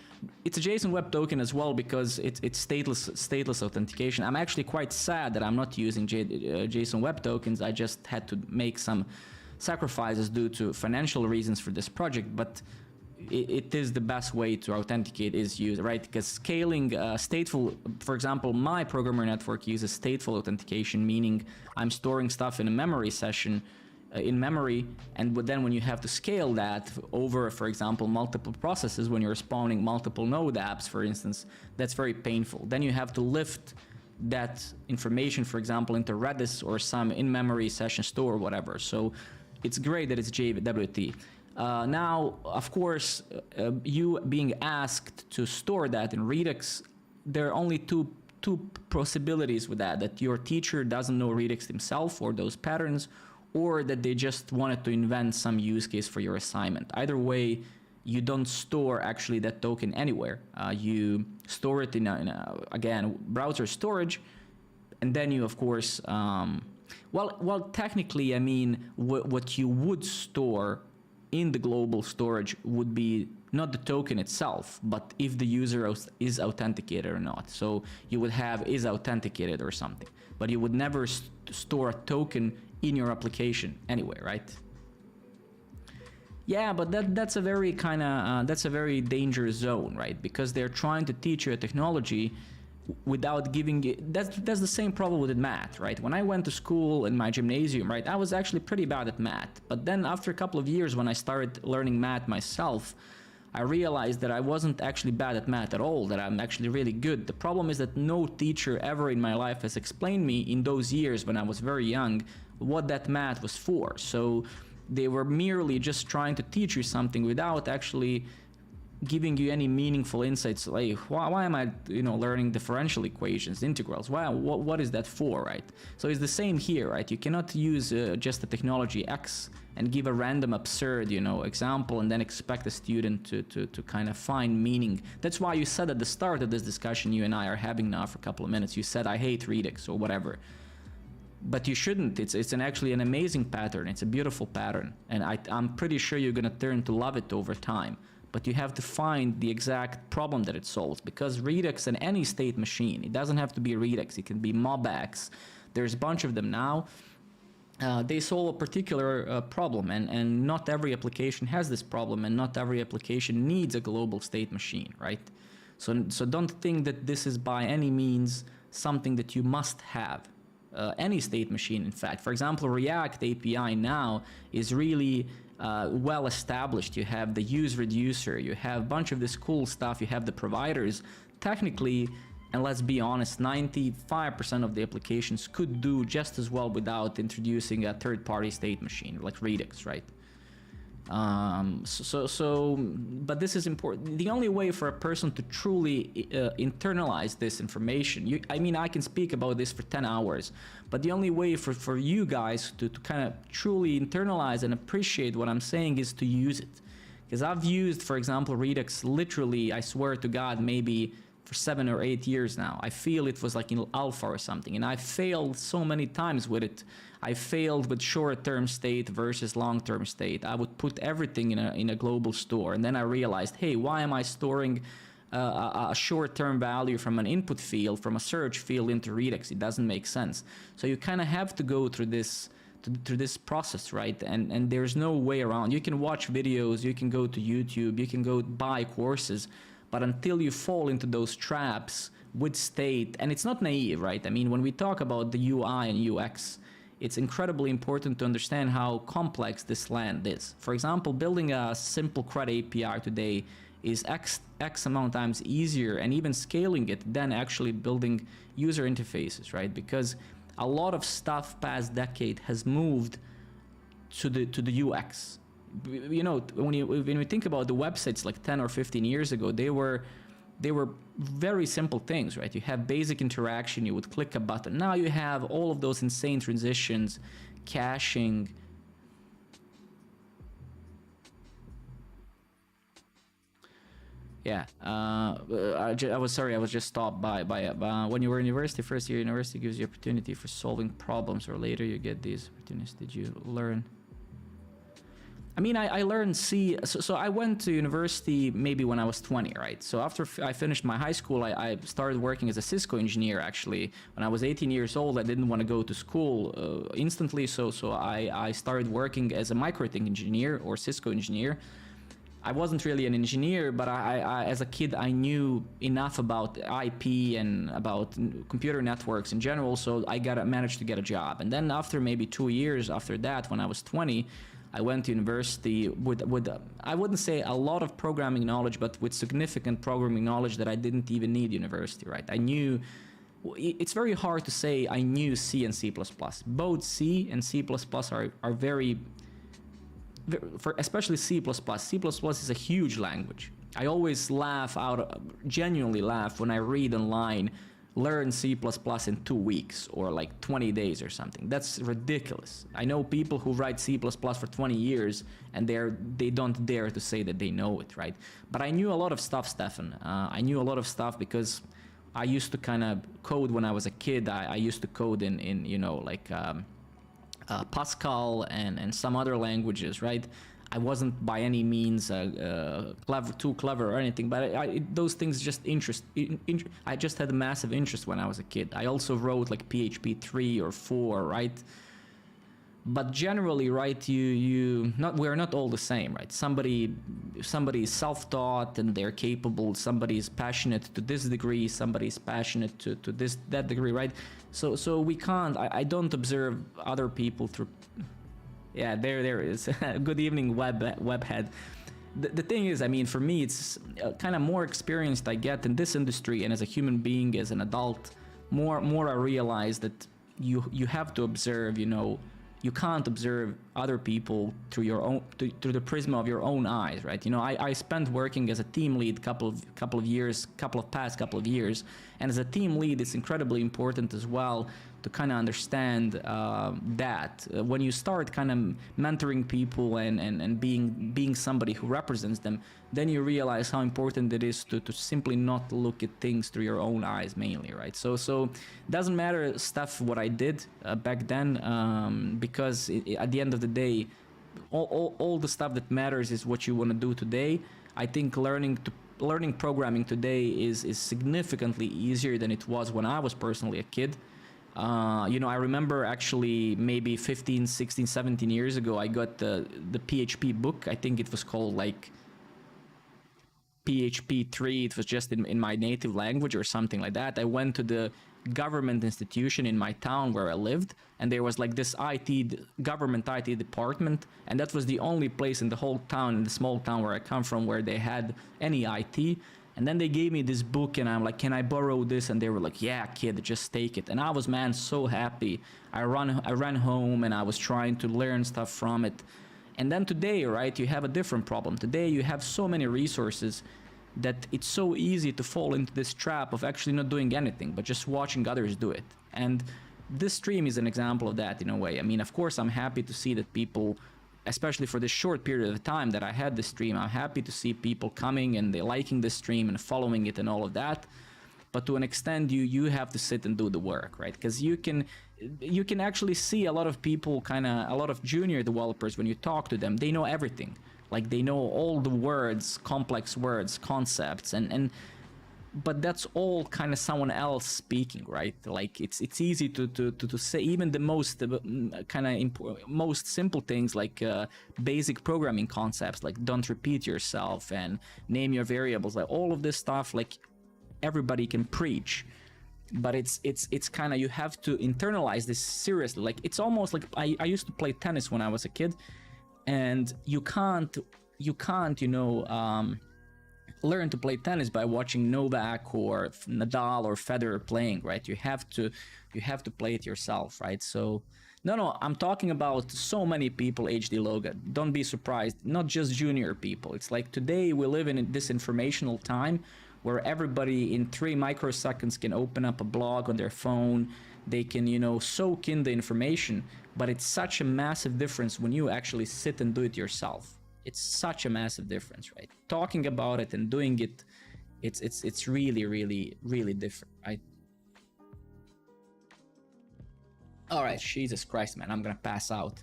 it's a JSON Web Token as well because it's stateless authentication. I'm actually quite sad that I'm not using JSON Web Tokens. I just had to make some sacrifices due to financial reasons for this project, but it is the best way to authenticate is use, right? Because scaling stateful, for example, my programmer network uses stateful authentication, meaning I'm storing stuff in a memory session, in memory, and then when you have to scale that over, for example, multiple processes, when you're spawning multiple node apps, for instance, that's very painful. Then you have to lift that information, for example, into Redis or some in-memory session store or whatever. So it's great that it's JWT. Now, of course, you being asked to store that in Redux, there are only two possibilities with that your teacher doesn't know Redux himself or those patterns, or that they just wanted to invent some use case for your assignment. Either way, you don't store actually that token anywhere. You store it in again, browser storage, and then you, of course, well, technically, I mean, what you would store in the global storage would be not the token itself, but if the user is authenticated or not. So you would have is authenticated or something, but you would never store a token in your application anyway, right? Yeah, but that's a very kind of that's a very dangerous zone, right? Because they're trying to teach you a technology without giving it. That's the same problem with math, right? When I went to school in my gymnasium, right, I was actually pretty bad at math. But then after a couple of years, when I started learning math myself, I realized that I wasn't actually bad at math at all, that I'm actually really good. The problem is that no teacher ever in my life has explained me in those years when I was very young what that math was for. So they were merely just trying to teach you something without actually giving you any meaningful insights, like why am I learning differential equations, integrals, what is that for, right? So it's the same here, right? You cannot use just the technology X and give a random absurd example and then expect a student to kind of find meaning. That's why you said at the start of this discussion you and I are having now for a couple of minutes, you said I hate Redux or whatever. but you shouldn't. It's actually an amazing pattern. It's a beautiful pattern, and I'm pretty sure you're gonna turn to love it over time. But you have to find the exact problem that it solves, because Redux and any state machine, it doesn't have to be Redux, it can be MobX. There's a bunch of them now. They solve a particular problem, and not every application has this problem, and not every application needs a global state machine, right? So don't think that this is by any means something that you must have. Any state machine, in fact. For example, React API now is really well established. You have the use reducer, you have a bunch of this cool stuff, you have the providers. Technically, and let's be honest, 95% of the applications could do just as well without introducing a third-party state machine like Redux, right? But this is important. The only way for a person to truly internalize this information, I mean, I can speak about this for 10 hours, but the only way for you guys to kind of truly internalize and appreciate what I'm saying is to use it. Because I've used, for example, Redux literally, I swear to God, maybe for 7 or 8 years now. I feel it was like in alpha or something, and I failed so many times with it. I failed with short-term state versus long-term state. I would put everything in a global store, and then I realized, hey, why am I storing a short-term value from an input field, from a search field into Redux? It doesn't make sense. So you kind of have to go through this process, right? And there's no way around. You can watch videos, you can go to YouTube, you can go buy courses, but until you fall into those traps with state, and it's not naive, right? I mean, when we talk about the UI and UX, it's incredibly important to understand how complex this land is. For example, building a simple CRUD API today is X amount of times easier, and even scaling it, than actually building user interfaces, right? Because a lot of stuff past decade has moved to the UX. You know, when we think about the websites like 10 or 15 years ago, they were very simple things, right? You have basic interaction, you would click a button. Now you have all of those insane transitions, caching. Yeah, I was sorry, I was just stopped by when you were in university, first year university gives you opportunity for solving problems, or later you get these opportunities. Did you learn? I mean, I learned C, so I went to university maybe when I was 20, right? So after I finished my high school, I started working as a Cisco engineer, actually. When I was 18 years old, I didn't want to go to school instantly, so I started working as a MikroTik engineer or Cisco engineer. I wasn't really an engineer, but I as a kid, I knew enough about IP and about computer networks in general, so I managed to get a job. And then after maybe 2 years after that, when I was 20, I went to university with I wouldn't say a lot of programming knowledge, but with significant programming knowledge that I didn't even need university, right? I knew, it's very hard to say I knew C and C++. Both C and C++ are very, especially C++. C++ is a huge language. I always genuinely laugh when I read online, learn C++ in 2 weeks or like 20 days or something. That's ridiculous. I know people who write C++ for 20 years and they don't dare to say that they know it, right? But I knew a lot of stuff, Stefan. I knew a lot of stuff because I used to kind of code when I was a kid. I used to code in you know, like Pascal and some other languages, right? I wasn't by any means too clever or anything, but those things just I just had a massive interest when I was a kid. I also wrote like PHP 3 or 4, right? But generally, right, we're not all the same, right? Somebody is self-taught and they're capable. Somebody is passionate to this degree. Somebody is passionate to that degree, right? So we can't. I don't observe other people through. Yeah, there is. Good evening, webhead. The thing is, I mean, for me, it's kind of more experienced I get in this industry, and as a human being, as an adult, more I realize that you have to observe. You know, you can't observe other people through your own through the prism of your own eyes, right? You know, I spent working as a team lead past couple of years, and as a team lead, it's incredibly important as well to kind of understand that when you start kind of mentoring people and being somebody who represents them, then you realize how important it is to simply not look at things through your own eyes mainly, right? So doesn't matter stuff what I did back then, because at the end of the day, all the stuff that matters is what you want to do today. I think learning programming today is significantly easier than it was when I was personally a kid. You know, I remember actually maybe 15, 16, 17 years ago, I got the PHP book. I think it was called like PHP 3. It was just in my native language or something like that. I went to the government institution in my town where I lived, and there was like this government IT department, and that was the only place in the whole town, in the small town where I come from, where they had any IT. And then they gave me this book, and I'm like, can I borrow this? And they were like, yeah, kid, just take it. And I was, man, so happy. I ran home, and I was trying to learn stuff from it. And then today, right, you have a different problem. Today you have so many resources that it's so easy to fall into this trap of actually not doing anything, but just watching others do it. And this stream is an example of that in a way. I mean, of course, I'm happy to see that people, especially for this short period of time that I had this stream, I'm happy to see people coming and they liking the stream and following it and all of that. But to an extent, you have to sit and do the work, right? Because you can actually see a lot of people, a lot of junior developers, when you talk to them, they know everything. Like, they know all the words, complex words, concepts, but that's all kind of someone else speaking, right? Like, it's easy to say even the most most simple things, like basic programming concepts, like don't repeat yourself and name your variables, like all of this stuff, like everybody can preach. But it's kind of, you have to internalize this seriously. Like, it's almost like I used to play tennis when I was a kid. And you can't, you know, learn to play tennis by watching Novak or Nadal or Federer playing, right? You have to play it yourself, right? So, no, I'm talking about so many people, HD Loga. Don't be surprised, not just junior people. It's like today we live in this informational time where everybody in 3 microseconds can open up a blog on their phone. They can, you know, soak in the information, but it's such a massive difference when you actually sit and do it yourself. It's such a massive difference, right? Talking about it and doing it, it's really, really, really different, right? All right, Jesus Christ, man, I'm gonna pass out.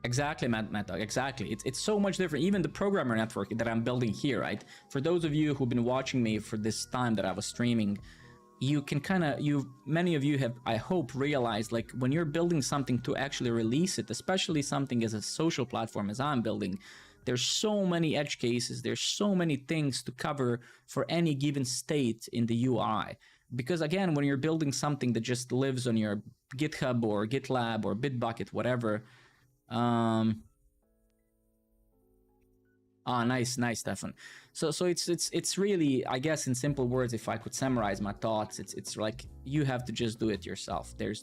Exactly, Matt, exactly. It's so much different. Even the programmer network that I'm building here, right? For those of you who've been watching me for this time that I was streaming, you can many of you have, I hope, realized, like, when you're building something to actually release it, especially something as a social platform as I'm building, there's so many edge cases, there's so many things to cover for any given state in the UI. Because again, when you're building something that just lives on your GitHub or GitLab or Bitbucket, whatever, nice, Stefan. So it's really, I guess, in simple words, if I could summarize my thoughts, it's like you have to just do it yourself. And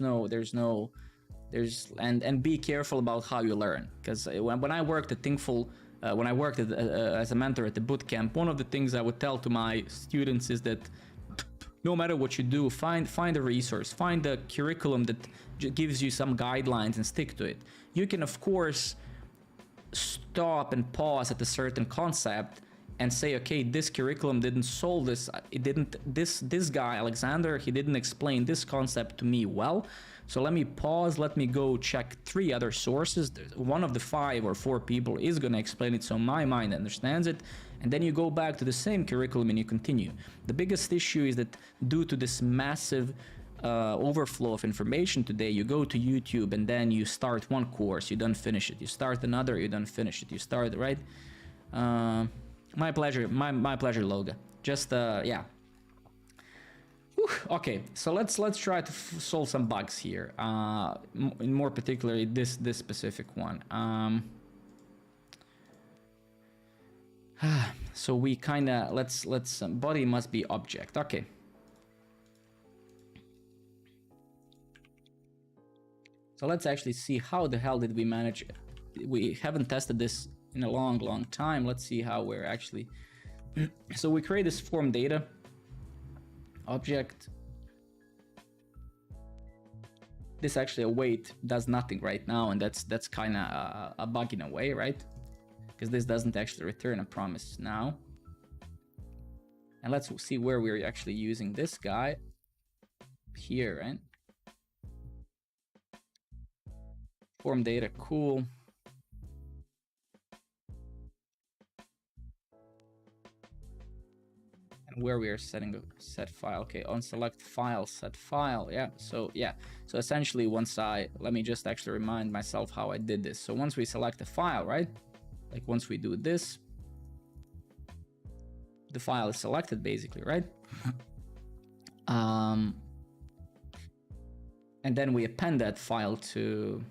be careful about how you learn. Because when I worked at Thinkful, when I worked as a mentor at the bootcamp, one of the things I would tell to my students is that no matter what you do, find a resource, find a curriculum that gives you some guidelines and stick to it. You can, of course, stop and pause at a certain concept and say, okay, this curriculum didn't solve this. This guy, Alexander, he didn't explain this concept to me well. So let me pause, let me go check 3 other sources. One of the 5 or 4 people is going to explain it so my mind understands it. And then you go back to the same curriculum and you continue. The biggest issue is that due to this massive overflow of information today, you go to YouTube and then you start one course, you don't finish it. You start another, you don't finish it. You start, right? My pleasure, my pleasure, Loga. Just, yeah. Whew. Okay, so let's try to solve some bugs here. More particularly this specific one. So we kinda, let's body must be object. Okay. So let's actually see how the hell did we manage it. We haven't tested this in a long time. Let's see how we're actually. So we create this form data object. This actually await does nothing right now, and that's kind of a bug in a way, right? Because this doesn't actually return a promise now. And let's see where we're actually using this guy here, right? Form data, cool. And where we are setting a set file. Okay, on select file, set file. Yeah, so essentially once let me just actually remind myself how I did this. So once we select a file, right? Like once we do this, the file is selected basically, right? And then we append that file to,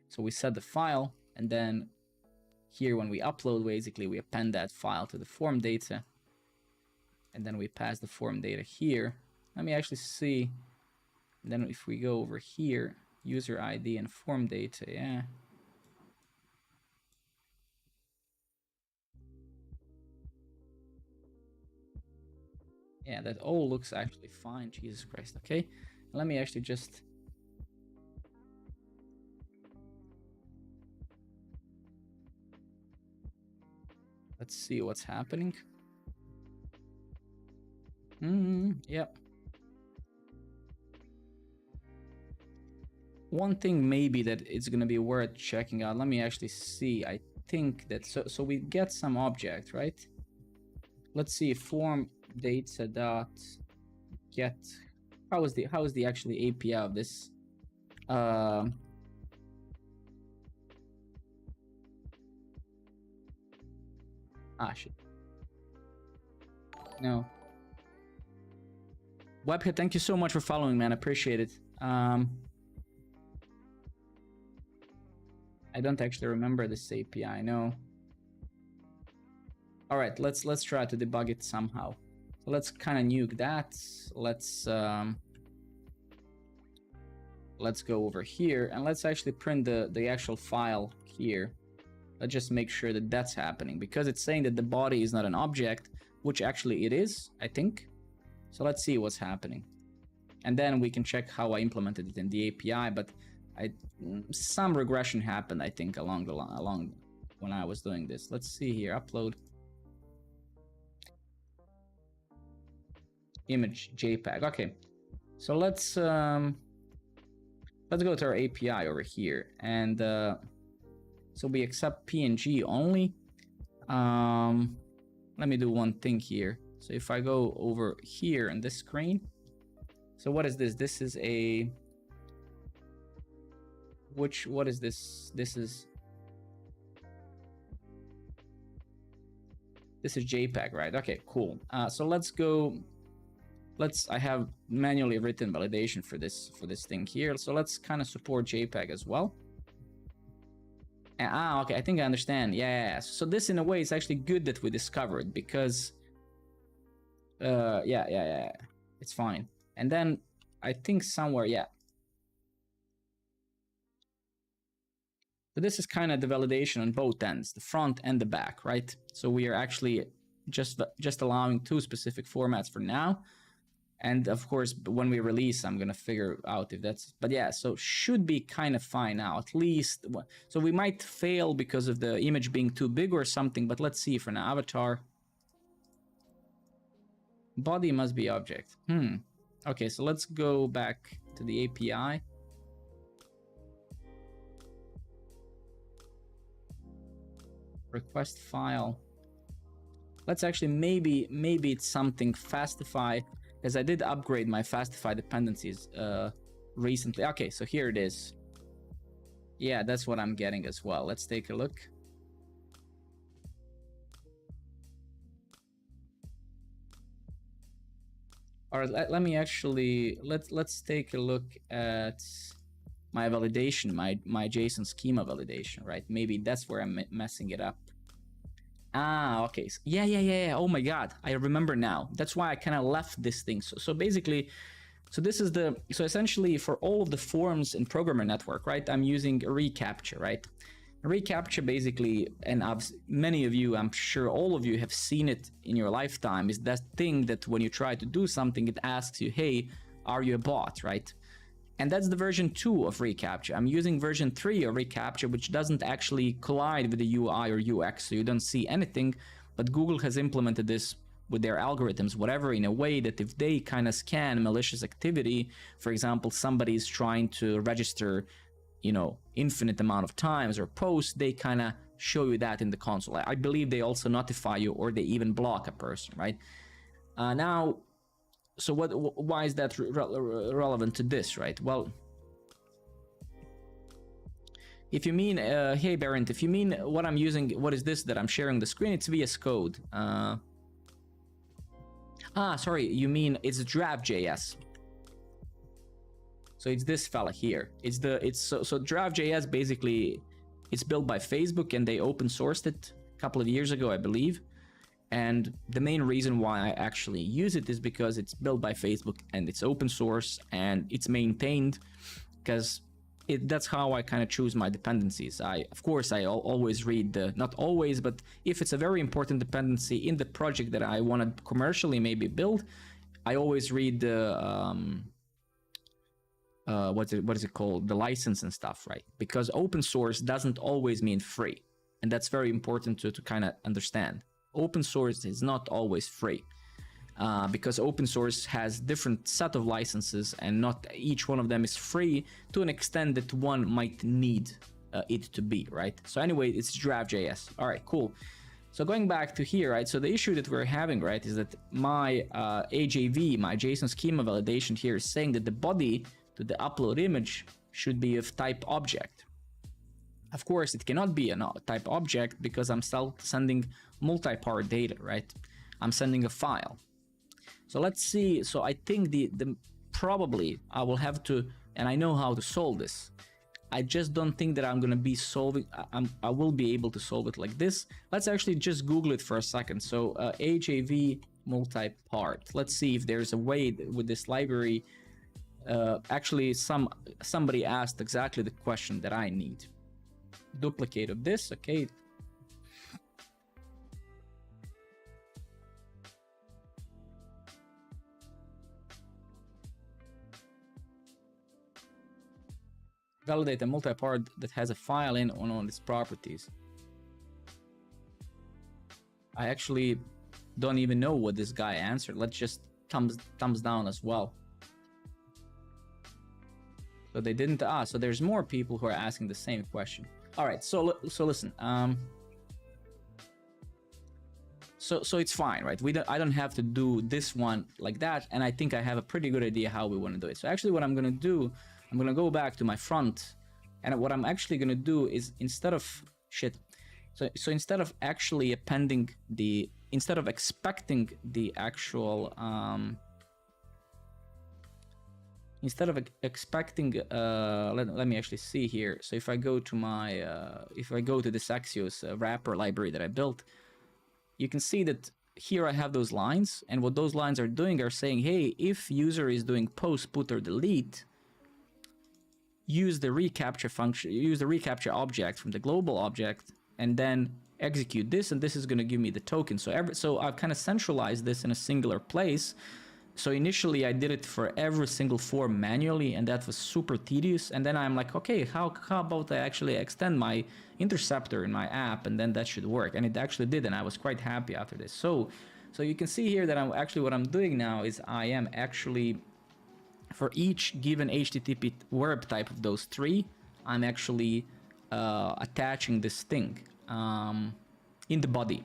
so we set the file, and then here when we upload, basically we append that file to the form data, and then we pass the form data here. Let me actually see. And then if we go over here, user ID and form data, yeah. Yeah, that all looks actually fine. Jesus Christ. Okay, let me actually just. Let's see what's happening. Yep. One thing maybe that it's gonna be worth checking out. Let me actually see. I think that so we get some object, right? Let's see, form data dot get. How is the actually API of this? Shit. No. Webhead, thank you so much for following, man. I appreciate it. I don't actually remember this API. No. All right, let's try to debug it somehow. So let's kind of nuke that. Let's go over here and let's actually print the actual file here. Let's just make sure that that's happening, because it's saying that the body is not an object, which actually it is, I think. So let's see what's happening. And then we can check how I implemented it in the API, but some regression happened, I think, along when I was doing this. Let's see here, upload. Image JPEG. Okay, so let's go to our API over here, and so we accept PNG only. Let me do one thing here. So if I go over here on this screen, so what is this? This is a what is this? This is JPEG, right? Okay, cool. So let's go. I have manually written validation for this thing here. So let's kind of support JPEG as well. Okay, I think I understand. Yeah. So this, in a way, is actually good that we discovered, because yeah, it's fine. And then I think somewhere, yeah. So this is kind of the validation on both ends, the front and the back, right? So we are actually just allowing two specific formats for now. And of course, when we release, I'm going to figure out if that's, but yeah, so should be kind of fine now, at least. So we might fail because of the image being too big or something, but let's see for now. Avatar. Body must be object. Okay, so let's go back to the API. Request file. Let's actually, maybe it's something Fastify, because I did upgrade my Fastify dependencies recently. Okay, so here it is. Yeah, that's what I'm getting as well. Let's take a look. All right, let me actually, let's take a look at my validation, my JSON schema validation, right? Maybe that's where I'm messing it up. Okay. Yeah. Oh my God, I remember now. That's why I kind of left this thing. So basically, so this is so essentially for all of the forms in Programmer Network, right? I'm using a reCAPTCHA, right? reCAPTCHA basically, and many of you, I'm sure all of you have seen it in your lifetime, is that thing that when you try to do something, it asks you, hey, are you a bot, right? And that's the version 2 of reCAPTCHA. I'm using version 3 of reCAPTCHA, which doesn't actually collide with the UI or UX, so you don't see anything, but Google has implemented this with their algorithms, whatever, in a way that if they kind of scan malicious activity, for example, somebody is trying to register, you know, infinite amount of times or posts, they kind of show you that in the console. I believe they also notify you, or they even block a person, right? Now, so why is that relevant to this, right? Well, if you mean, hey Barent, if you mean what I'm using, what is this that I'm sharing the screen? It's VS Code. Sorry, you mean it's Draft.js. So it's this fella here. So Draft.js basically, it's built by Facebook and they open sourced it a couple of years ago, I believe. And the main reason why I actually use it is because it's built by Facebook and it's open source and it's maintained, because that's how I kind of choose my dependencies. Of course, I always read not always, but if it's a very important dependency in the project that I want to commercially maybe build, I always read the, what is it called? The license and stuff, right? Because open source doesn't always mean free. And that's very important to kind of understand. Open source is not always free. Because open source has different set of licenses and not each one of them is free to an extent that one might need it to be, right? So anyway, it's Draft.js. All right, cool. So going back to here, right? So the issue that we're having, right, is that my AJV, my JSON schema validation here is saying that the body to the upload image should be of type object. Of course, it cannot be a type object because I'm still sending multi-part data, right? I'm sending a file. So let's see. So I think the probably I will have to, and I know how to solve this. I just don't think that I'm going to be solving, I will be able to solve it like this. Let's actually just Google it for a second. So AJV multi-part. Let's see if there's a way with this library. Actually, somebody asked exactly the question that I need. Duplicate of this, okay. Validate a multi-part that has a file in on its properties. I actually don't even know what this guy answered. Let's just thumbs down as well. So they didn't so there's more people who are asking the same question. All right, so listen, so it's fine, right? I don't have to do this one like that, and I think I have a pretty good idea how we want to do it. So actually what I'm going to do, I'm going to go back to my front, and what I'm actually going to do is instead of instead of actually appending instead of expecting the actual instead of expecting let me actually see here. So if I go to my if I go to this Axios wrapper library that I built, you can see that here I have those lines, and what those lines are doing are saying, hey, if user is doing post, put, or delete, use the reCAPTCHA function, use the reCAPTCHA object from the global object, and then execute this, and this is going to give me the token. So I've kind of centralized this in a singular place. So initially I did it for every single form manually, and that was super tedious. And then I'm like, okay, how about I actually extend my interceptor in my app, and then that should work. And it actually did, and I was quite happy after this. So you can see here that what I'm doing now is I am actually, for each given HTTP verb type of those three, I'm actually attaching this thing in the body.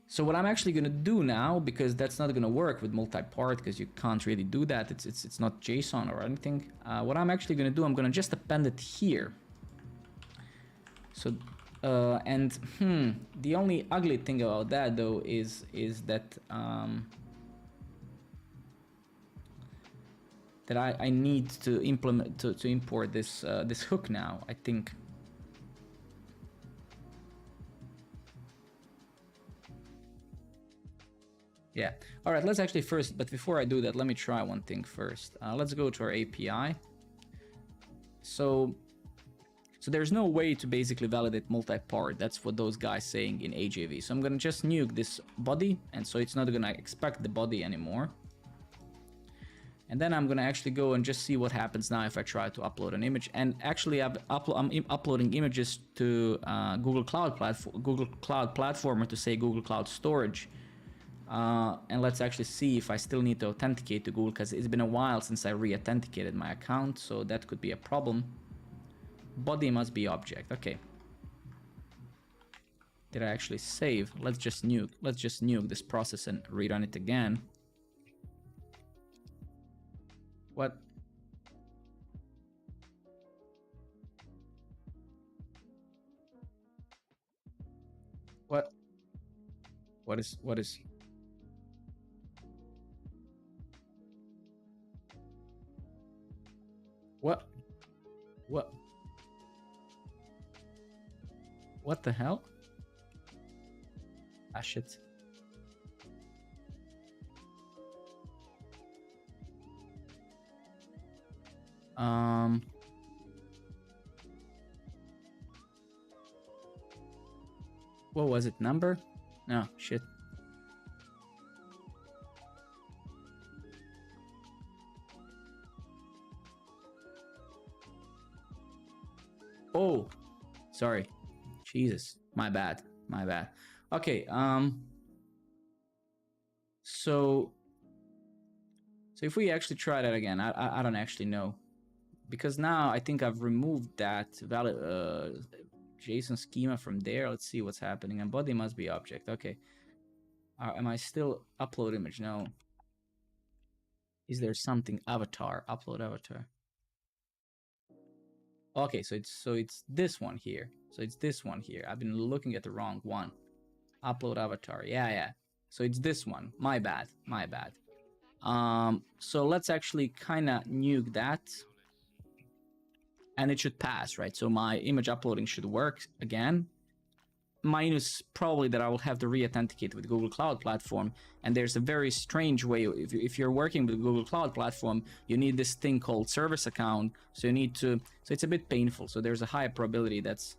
So what I'm actually going to do now, because that's not going to work with multi-part, because you can't really do that, it's not JSON or anything. What I'm actually going to do, I'm going to just append it here. So the only ugly thing about that though is that that I need to implement to import this this hook now, I think. Yeah. All right, let's actually first, but before I do that, let me try one thing first. Let's go to our API. So So there's no way to basically validate multi-part. That's what those guys saying in AJV. So I'm gonna just nuke this body, and so it's not gonna expect the body anymore. And then I'm gonna actually go and just see what happens now if I try to upload an image. And actually, I'm uploading images to Google Cloud Platformer to say Google Cloud Storage. And let's actually see if I still need to authenticate to Google, because it's been a while since I re-authenticated my account, so that could be a problem. Body must be object. Okay. Did I actually save? Let's just nuke this process and rerun it again. What? What? What is? What? What the hell? Ah, shit. What was it? Number? No, shit. Oh, sorry. Jesus, my bad. Okay, so if we actually try that again, I don't actually know, because now I think I've removed that valid JSON schema from there. Let's see what's happening. And body must be object. Okay. Am I still upload image? No. Is there something avatar? Upload avatar. Okay, so it's this one here. I've been looking at the wrong one. Upload avatar. Yeah. So it's this one. My bad. So let's actually kind of nuke that. And it should pass, right? So my image uploading should work again. Minus probably that I will have to re-authenticate with Google Cloud Platform. And there's a very strange way. If you're working with Google Cloud Platform, you need this thing called service account. So it's a bit painful. So there's a high probability that's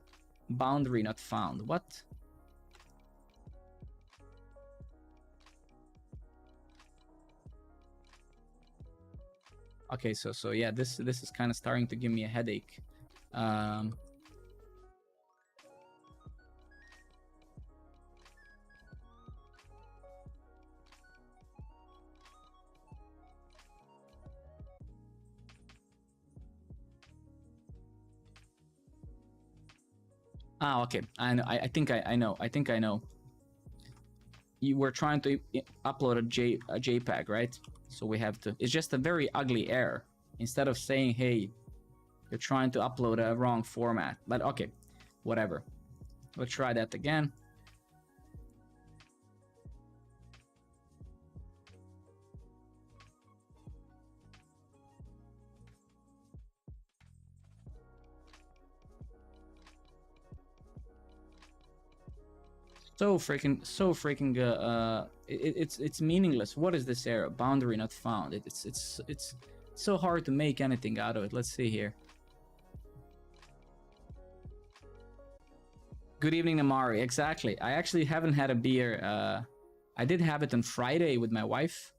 boundary not found. What? Okay, so yeah, this is kind of starting to give me a headache. Okay. I know. I think I know. You were trying to upload a JPEG, right? So we have to. It's just a very ugly error. Instead of saying, "Hey, you're trying to upload a wrong format," but okay, whatever. Let's try that again. So freaking it's meaningless. What is this error? Boundary not found. It's so hard to make anything out of it. Let's see here. Good evening, Amari. Exactly. I actually haven't had a beer. I did have it on Friday with my wife,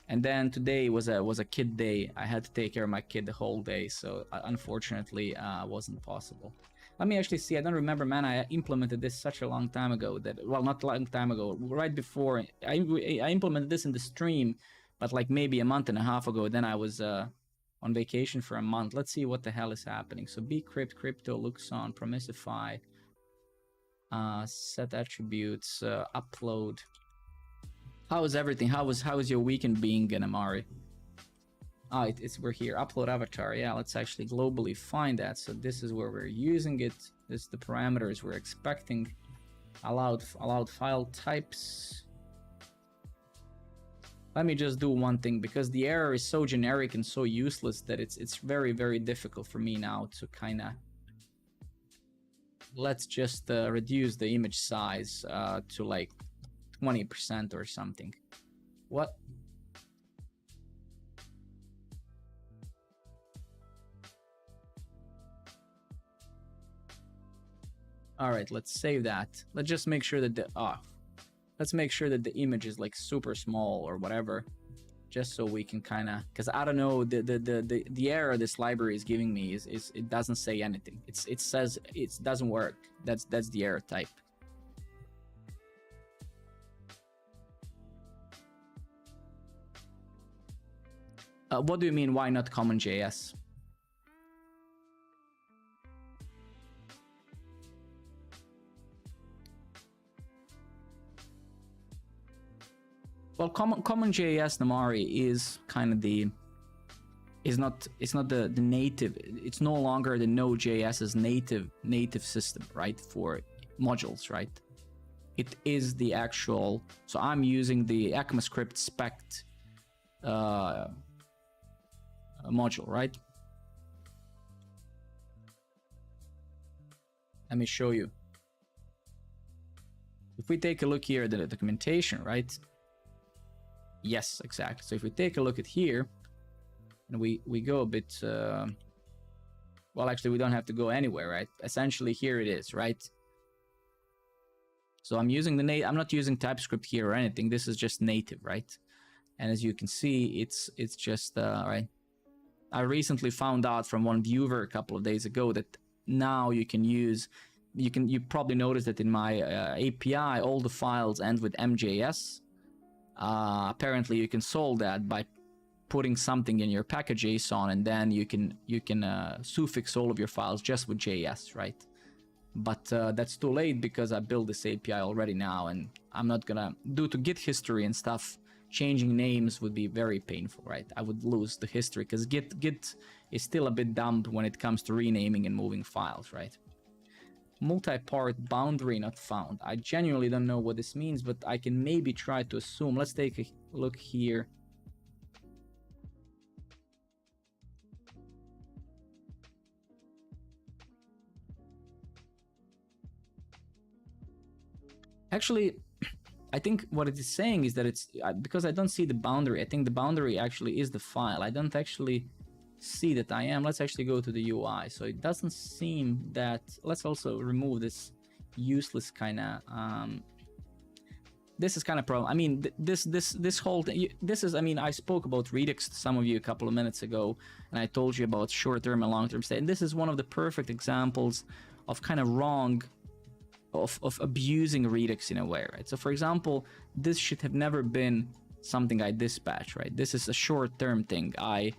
and then today was a kid day. I had to take care of my kid the whole day, so unfortunately, wasn't possible. Let me actually see. I don't remember, man. I implemented this such a long time ago. Not a long time ago. Right before I implemented this in the stream, but like maybe a month and a half ago. Then I was on vacation for a month. Let's see what the hell is happening. So bcrypt, crypto, Luxon, Promesify, set attributes, upload. How is everything? How is your weekend being, Ganamari? We're here. Upload avatar. Yeah, let's actually globally find that. So this is where we're using it. This is the parameters we're expecting. Allowed file types. Let me just do one thing, because the error is so generic and so useless that it's very, very difficult for me now to kind of. Let's just reduce the image size to like 20% or something. What? All right, let's save that. Let's just make sure that let's make sure that the image is like super small or whatever, just so we can kind of, because I don't know, the error this library is giving me is it doesn't say anything. It says it doesn't work. That's the error type. What do you mean? Why not CommonJS? Well, CommonJS, Namari, is kind of it's not the native. It's no longer the Node.js's native system, right, for modules, right? It is the actual. So I'm using the ECMAScript spect module, right? Let me show you. If we take a look here at the documentation, right? Yes, exactly. So if we take a look at here, and we go a bit, well, actually, we don't have to go anywhere, right? Essentially, here it is, right? So I'm using I'm not using TypeScript here or anything. This is just native, right? And as you can see, it's just right. I recently found out from one viewer a couple of days ago that now you can use, you probably noticed that in my API, all the files end with MJS. Apparently you can solve that by putting something in your package JSON, and then you can suffix all of your files just with JS, right? But that's too late because I built this API already now, and I'm not gonna, due to Git history and stuff, changing names would be very painful, right? I would lose the history because Git is still a bit dumb when it comes to renaming and moving files, right? Multi-part boundary not found. I genuinely don't know what this means, but I can maybe try to assume. Let's take a look here. Actually, I think what it is saying is that it's because I don't see the boundary. I think the boundary actually is the file. I don't actually see that I am. Let's actually go to the UI. So it doesn't seem that. Let's also remove this useless kind of this is kind of problem. I mean, this whole thing, this is, I mean, I spoke about Redux to some of you a couple of minutes ago, and I told you about short-term and long-term state. And this is one of the perfect examples of kind of wrong, of abusing Redux in a way, right? So for example, this should have never been something I dispatch, right? This is a short-term thing. I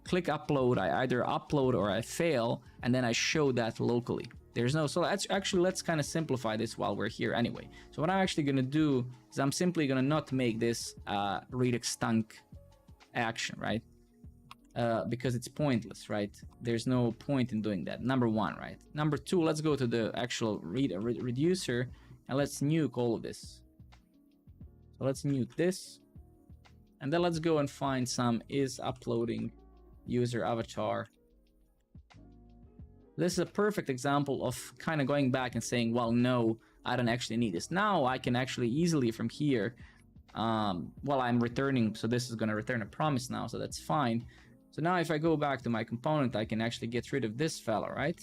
click upload, I either upload or I fail, and then I show that locally. There's no, so let's kind of simplify this while we're here anyway. So what I'm actually gonna do is I'm simply gonna not make this Redux stunk action, right? Because it's pointless, right? There's no point in doing that, number one, right? Number two, let's go to the actual reducer and let's nuke all of this. So let's nuke this, and then let's go and find some is uploading user avatar. This is a perfect example of kind of going back and saying, well, no, I don't actually need this. Now I can actually easily from here, well, I'm returning, so this is going to return a promise now, so that's fine. So now if I go back to my component, I can actually get rid of this fella, right?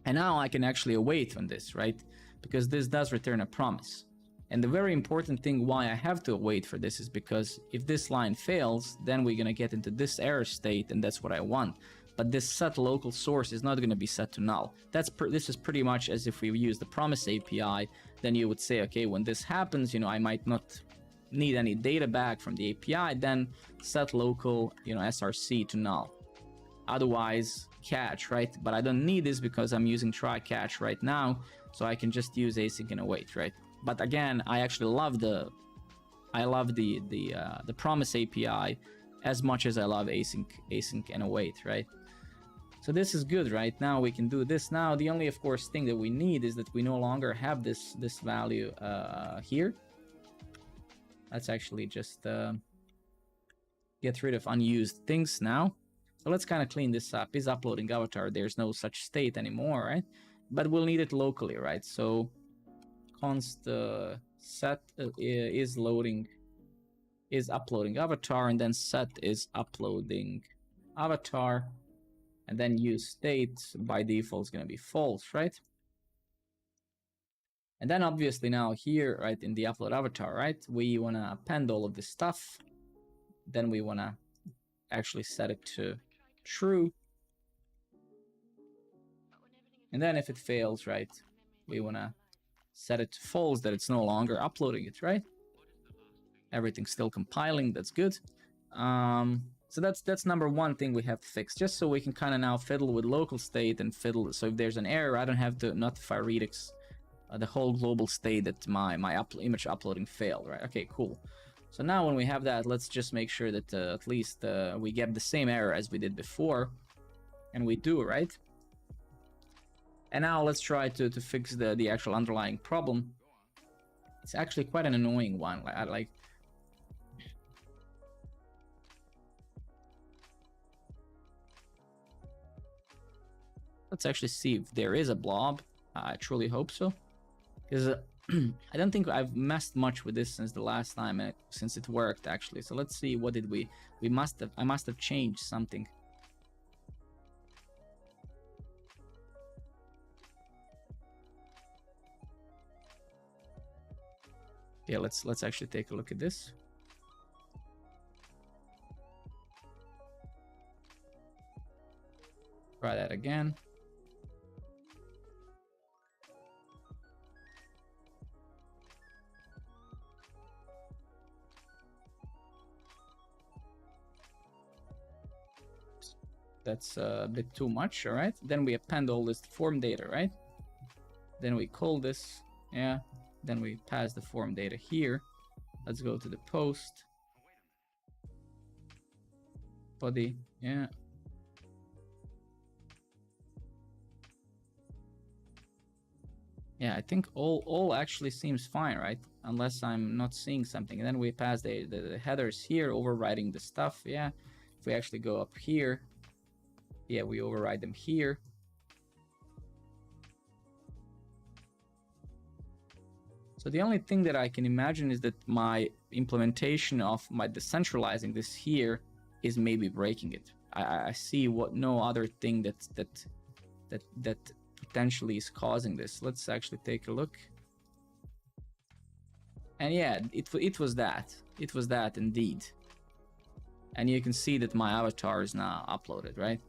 And now I can actually await on this, right? Because this does return a promise. And the very important thing why I have to wait for this is because if this line fails, then we're going to get into this error state, and that's what I want. But this set local source is not going to be set to null. This is pretty much as if we use the promise API. Then you would say, okay, when this happens, you know, I might not need any data back from the API, then set local, you know, src to null. Otherwise, catch, right? But I don't need this because I'm using try catch right now, so I can just use async and await, right? But again, I actually love the promise API as much as I love async and await, right? So this is good, right? Now we can do this. Now the only, of course, thing that we need is that we no longer have this value here. Let's actually just get rid of unused things now. So let's kind of clean this up. Is uploading avatar. There's no such state anymore, right? But we'll need it locally, right? So const set is uploading avatar, and then set is uploading avatar, and then use state by default is going to be false, right? And then obviously now here, right, in the upload avatar, right, we want to append all of this stuff. Then we want to actually set it to true. And then if it fails, right, we want to set it to false, that it's no longer uploading it, right? Everything's still compiling, that's good. So that's number one thing we have to fix, just so we can kind of now fiddle with local state and fiddle. So if there's an error, I don't have to notify Redux the whole global state that my image uploading failed, right? Okay, cool. So now when we have that, let's just make sure that at least we get the same error as we did before. And we do, right? And now let's try to fix the actual underlying problem. It's actually quite an annoying one. Let's actually see if there is a blob. I truly hope so. Because I don't think I've messed much with this since the last time, since it worked actually. So let's see, what did I must have changed something. Yeah, let's actually take a look at this. Try that again. That's a bit too much, all right? Then we append all this form data, right? Then we call this, yeah. Then we pass the form data here. Let's go to the post. Body, yeah. Yeah, I think all actually seems fine, right? Unless I'm not seeing something. And then we pass the headers here, overriding the stuff, yeah. If we actually go up here, yeah, we override them here. So the only thing that I can imagine is that my implementation of my decentralizing this here is maybe breaking it. I see no other thing that potentially is causing this. Let's actually take a look. And yeah, it was that. It was that indeed. And you can see that my avatar is now uploaded, right?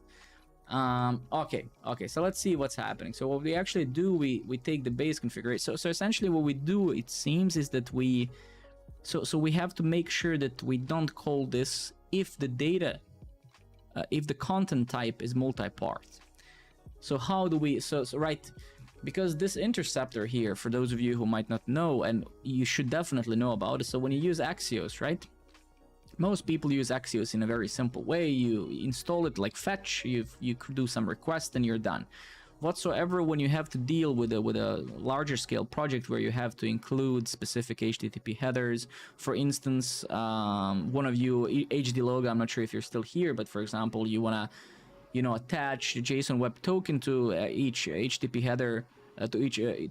Okay, so let's see what's happening. So what we actually do, we take the base configuration. So essentially what we do, it seems, is that we have to make sure that we don't call this if the data, if the content type is multi-part. So how do we, so right, because this interceptor here, for those of you who might not know, and you should definitely know about it, so when you use Axios, right? Most people use Axios in a very simple way. You install it like fetch, you do some request, and you're done. Whatsoever, when you have to deal with a larger scale project where you have to include specific HTTP headers, for instance, one of you, HD Logo, I'm not sure if you're still here, but for example, you wanna, attach a JSON Web Token to each HTTP header, to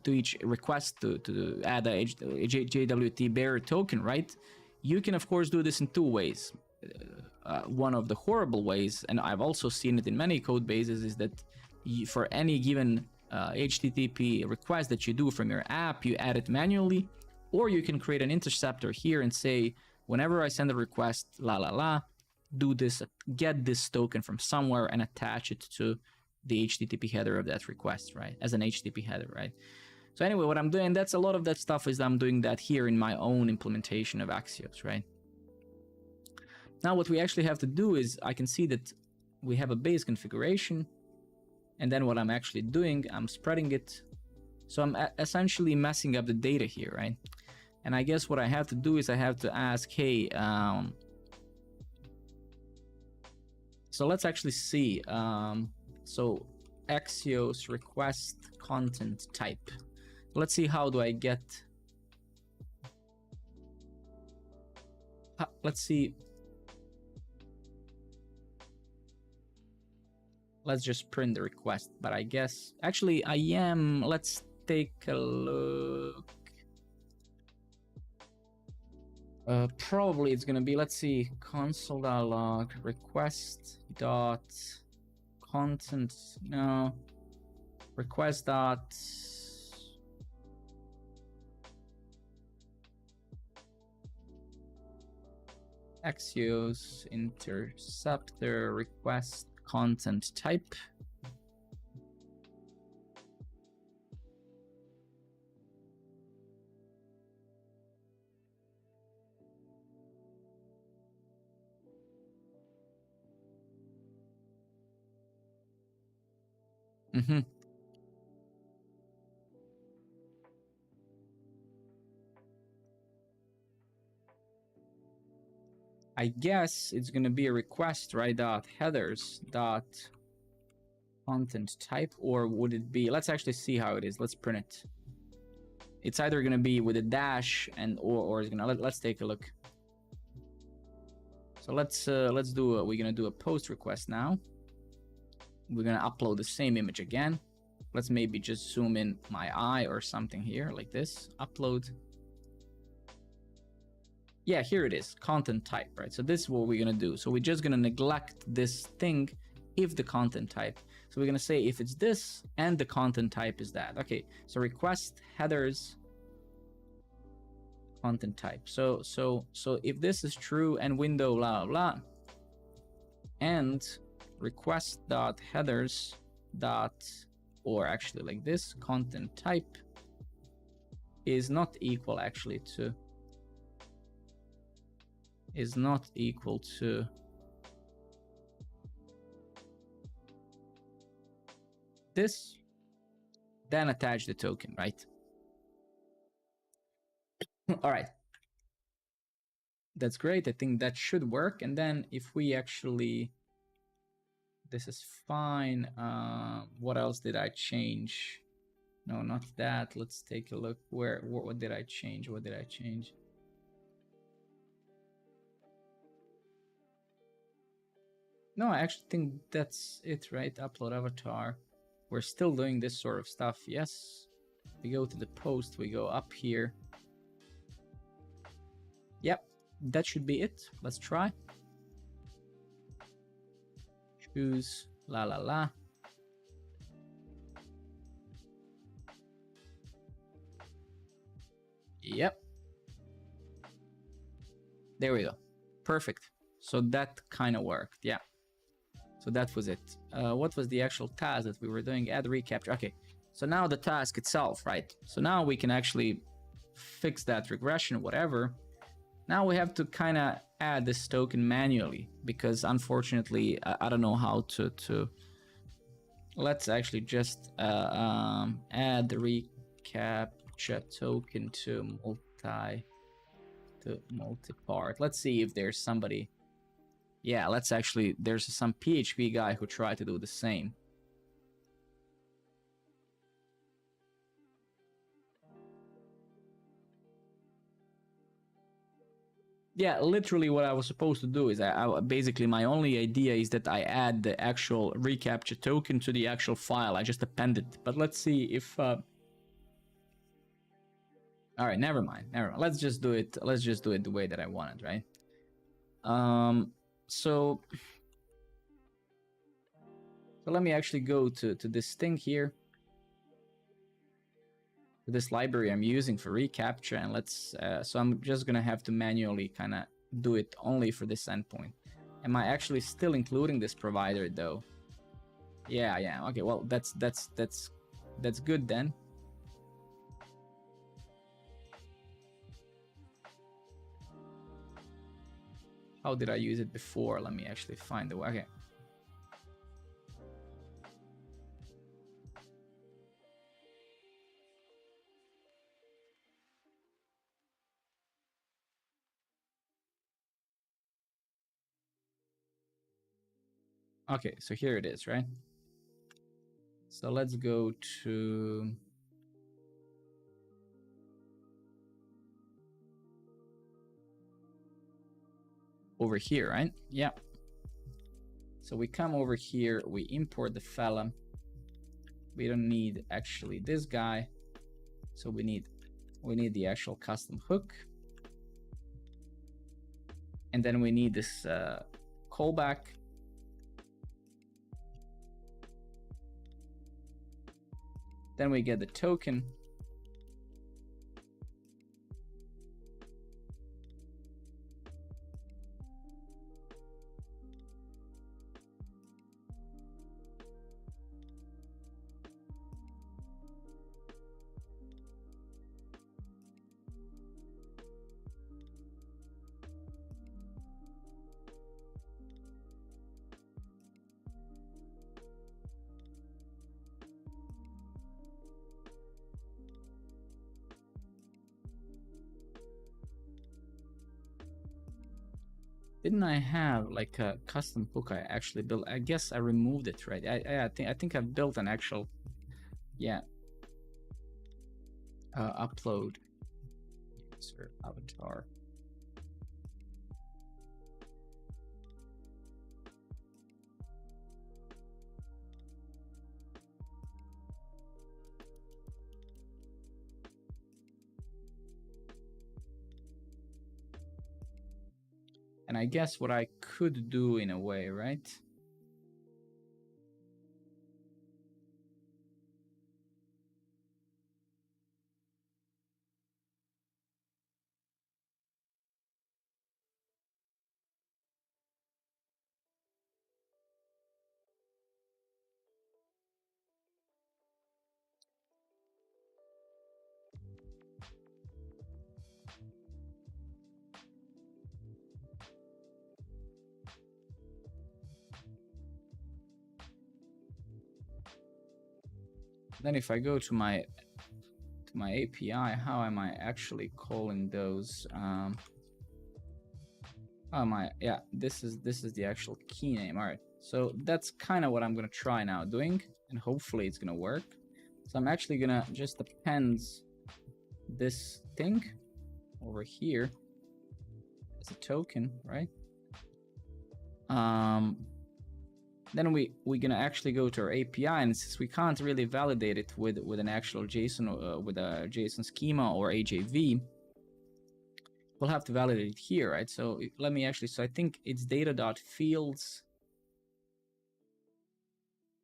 each request to add a JWT bearer token, right? You can, of course, do this in two ways. One of the horrible ways, and I've also seen it in many code bases, is that for any given HTTP request that you do from your app, you add it manually, or you can create an interceptor here and say, whenever I send a request, do this, get this token from somewhere and attach it to the HTTP header of that request, right? As an HTTP header, right? So anyway, what I'm doing, that's a lot of that stuff is I'm doing that here in my own implementation of Axios, right? Now what we actually have to do is, I can see that we have a base configuration, and then what I'm actually doing, I'm spreading it. So I'm essentially messing up the data here, right? And I guess what I have to do is I have to ask, hey, so let's actually see. So Axios request content type. Let's see, how do I get, let's see. Let's just print the request, but I guess, actually I am, let's take a look. Probably it's gonna be, let's see, console.log request dot content, no, request dot, Axios interceptor request content type. I guess it's going to be a request, right? Dot headers dot content type, or would it be? Let's actually see how it is. Let's print it. It's either going to be with a dash and or it's gonna. Let's take a look. So let's do. We're gonna do a post request now. We're gonna upload the same image again. Let's maybe just zoom in my eye or something here, like this. Upload. Yeah, here it is, content type, right? So this is what we're gonna do. So we're just gonna neglect this thing if the content type. So we're gonna say if it's this and the content type is that. Okay, so request headers content type. So if this is true and window blah blah and request dot headers dot, or actually like this, content type is not equal actually to, is not equal to this, then attach the token, right? All right, that's great. I think that should work. And then if we actually, this is fine. What else did I change? No, not that. Let's take a look. What did I change? What did I change? No, I actually think that's it, right? Upload avatar. We're still doing this sort of stuff. Yes. We go to the post. We go up here. Yep, that should be it. Let's try. Choose la la la. Yep. There we go. Perfect. So that kind of worked. Yeah. So that was it. What was the actual task that we were doing? Add recapture. Okay. So now the task itself, right? So now we can actually fix that regression, whatever. Now we have to kind of add this token manually because unfortunately, I don't know how to. Let's actually just add the reCAPTCHA token to multi-part. Let's see if there's somebody. Yeah, let's actually, there's some PHP guy who tried to do the same. Yeah, literally what I was supposed to do is I basically my only idea is that I add the actual reCAPTCHA token to the actual file. I just append it. But let's see if all right, never mind. Let's just do it. Let's just do it the way that I want it, right? So let me actually go to this thing here. This library I'm using for reCAPTCHA, and let's so I'm just gonna have to manually kind of do it only for this endpoint. Am I actually still including this provider though? Yeah. Okay, well that's good then. How did I use it before? Let me actually find the way. Okay. Okay, so here it is, right? So let's go to over here, right? Yeah. So we come over here, we import the fella. We don't need actually this guy. So we need the actual custom hook. And then we need this callback. Then we get the token. Didn't I have like a custom hook I actually built? I guess I removed it, right? I think I've built an actual, yeah, upload user avatar. And I guess what I could do in a way, right? Then if I go to my API, how am I actually calling those? Yeah, this is the actual key name. All right, so that's kind of what I'm gonna try now doing, and hopefully it's gonna work. So I'm actually gonna just append this thing over here as a token, right? Then we're gonna actually go to our API, and since we can't really validate it with an actual JSON, with a JSON schema or AJV, we'll have to validate it here, right? So let me actually, so I think it's data.fields,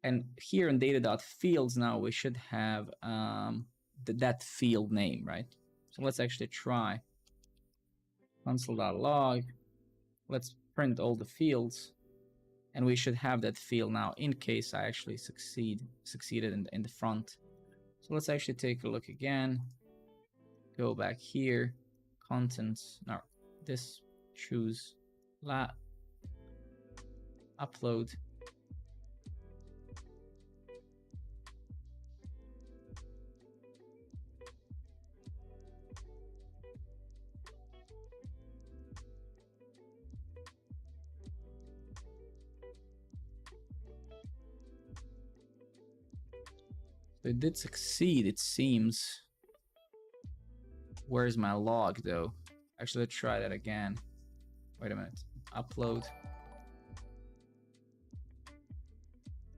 and here in data.fields now we should have that field name, right? So let's actually try console.log. Let's print all the fields, and we should have that field now in case I actually succeeded in the front. So let's actually take a look again. Go back here, contents, no, this, choose upload. So it did succeed, it seems. Where's my log though? Actually, let's try that again. Wait a minute. Upload.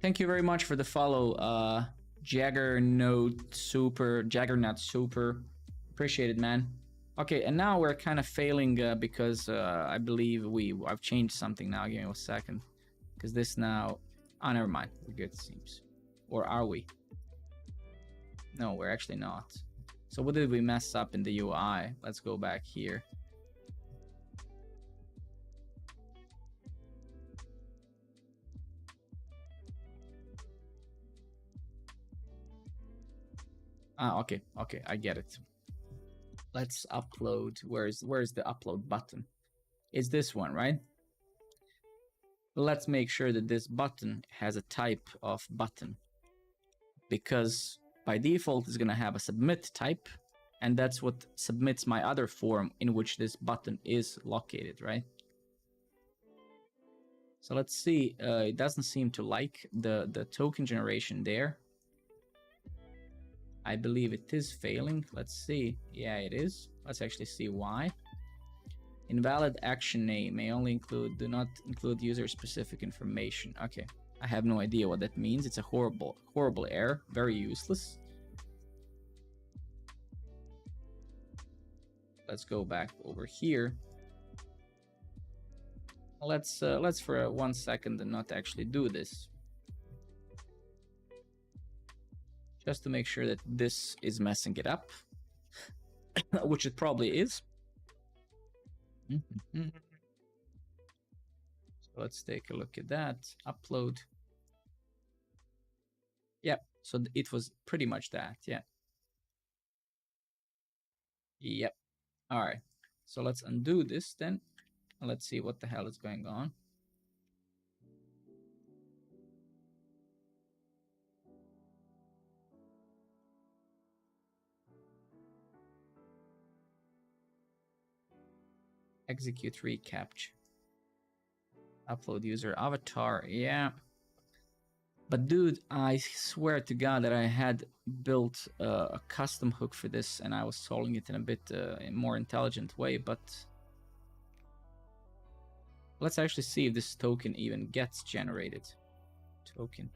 Thank you very much for the follow, Jaggernaut Super. Appreciate it, man. Okay, and now we're kind of failing because I believe I've changed something now. Give me a second. Because this now... Oh, never mind. We're good, it seems. Or are we? No, we're actually not. So what did we mess up in the UI? Let's go back here. Okay, I get it. Let's upload. Where's the upload button? It's this one, right? Let's make sure that this button has a type of button, because by default it's gonna have a submit type, and that's what submits my other form in which this button is located, right? So let's see. It doesn't seem to like the token generation there. I believe it is failing. Let's see. Yeah, it is. Let's actually see why. Invalid action name may only do not include user specific information. Okay, I have no idea what that means. It's a horrible error, very useless. Let's go back over here. Let's for 1 second and not actually do this, just to make sure that this is messing it up, which it probably is. So let's take a look at that. Upload. Yep. So it was pretty much that. Yeah. Yep. All right. So let's undo this then. Let's see what the hell is going on. Execute reCAPTCHA. Upload user avatar, yeah. But dude, I swear to God that I had built a custom hook for this and I was solving it in a bit more intelligent way, but let's actually see if this token even gets generated. Token.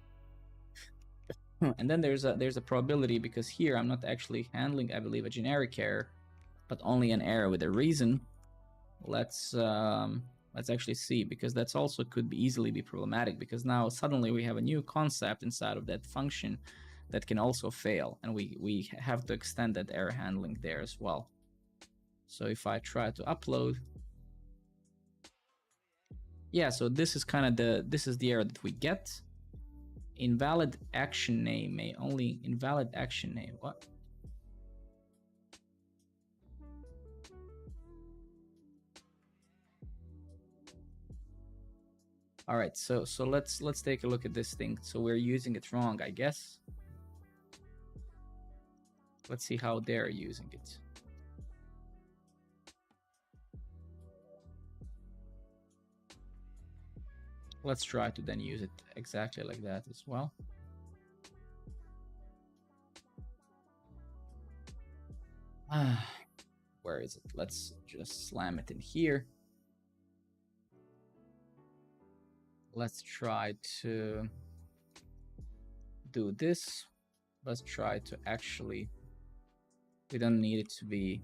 And then there's a probability, because here I'm not actually handling, I believe, a generic error, but only an error with a reason. Let's actually see, because that's also could be easily be problematic, because now suddenly we have a new concept inside of that function that can also fail, and we have to extend that error handling there as well. So if I try to upload, yeah, so this is kind of the error that we get. Invalid action name may only invalid action name. What? All right, so let's take a look at this thing. So we're using it wrong, I guess. Let's see how they're using it. Let's try to then use it exactly like that as well. Where is it? Let's just slam it in here. Let's try to do this. Let's try to actually, we don't need it to be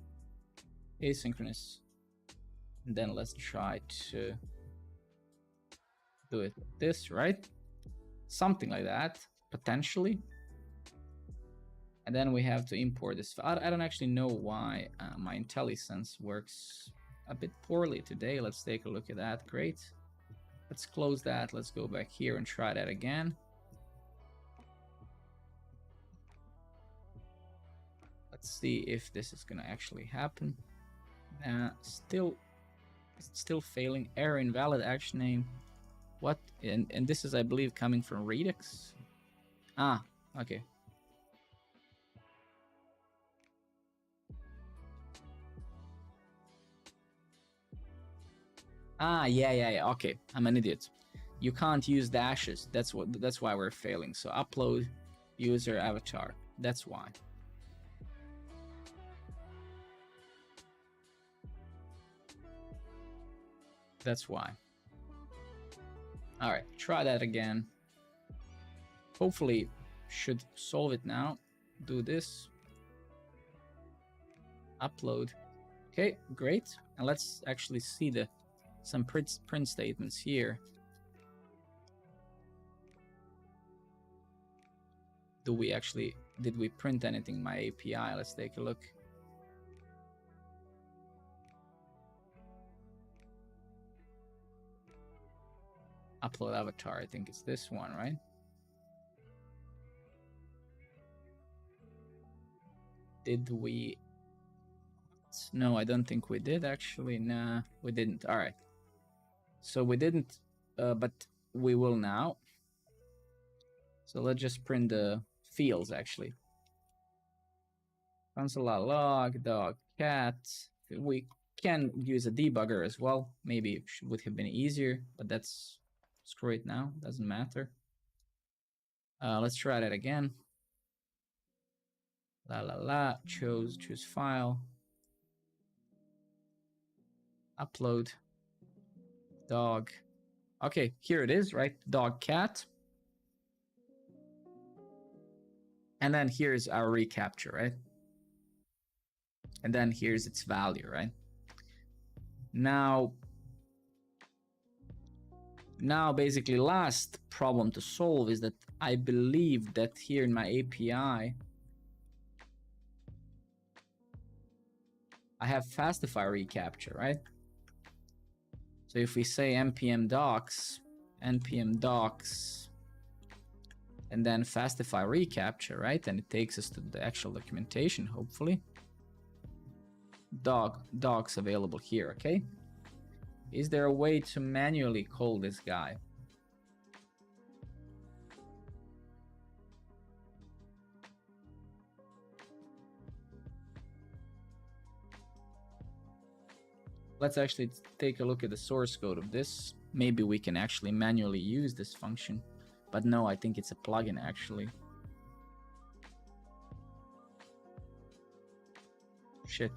asynchronous. And then let's try to do it like this, right? Something like that, potentially. And then we have to import this. I don't actually know why my IntelliSense works a bit poorly today. Let's take a look at that. Great. Let's close that. Let's go back here and try that again. Let's see if this is gonna actually happen. Still failing. Error, invalid action name. What? And this is, I believe, coming from Redux. Ah, okay. Ah, yeah. Okay, I'm an idiot. You can't use dashes. That's why we're failing. So upload user avatar. That's why. That's why. All right, try that again. Hopefully, should solve it now. Do this. Upload. Okay, great. And let's actually see some print statements here. Did we print anything in my API? Let's take a look. Upload avatar, I think it's this one, right? Did we? No, I don't think we did actually. Nah, we didn't. All right. So we didn't, but we will now. So let's just print the fields actually. Console log, dog, cat. We can use a debugger as well. Maybe it would have been easier, but that's screw it now. Doesn't matter. Let's try that again. Choose file. Upload. Dog. Okay, here it is, right? Dog, cat. And then here's our recapture, right? And then here's its value, right? Now basically last problem to solve is that I believe that here in my API, I have Fastify recapture, right? So if we say npm docs, and then Fastify recapture, right? And it takes us to the actual documentation, hopefully. Docs available here, okay? Is there a way to manually call this guy? Let's actually take a look at the source code of this. maybe we can actually manually use this function. But no, I think it's a plugin actually. Shit.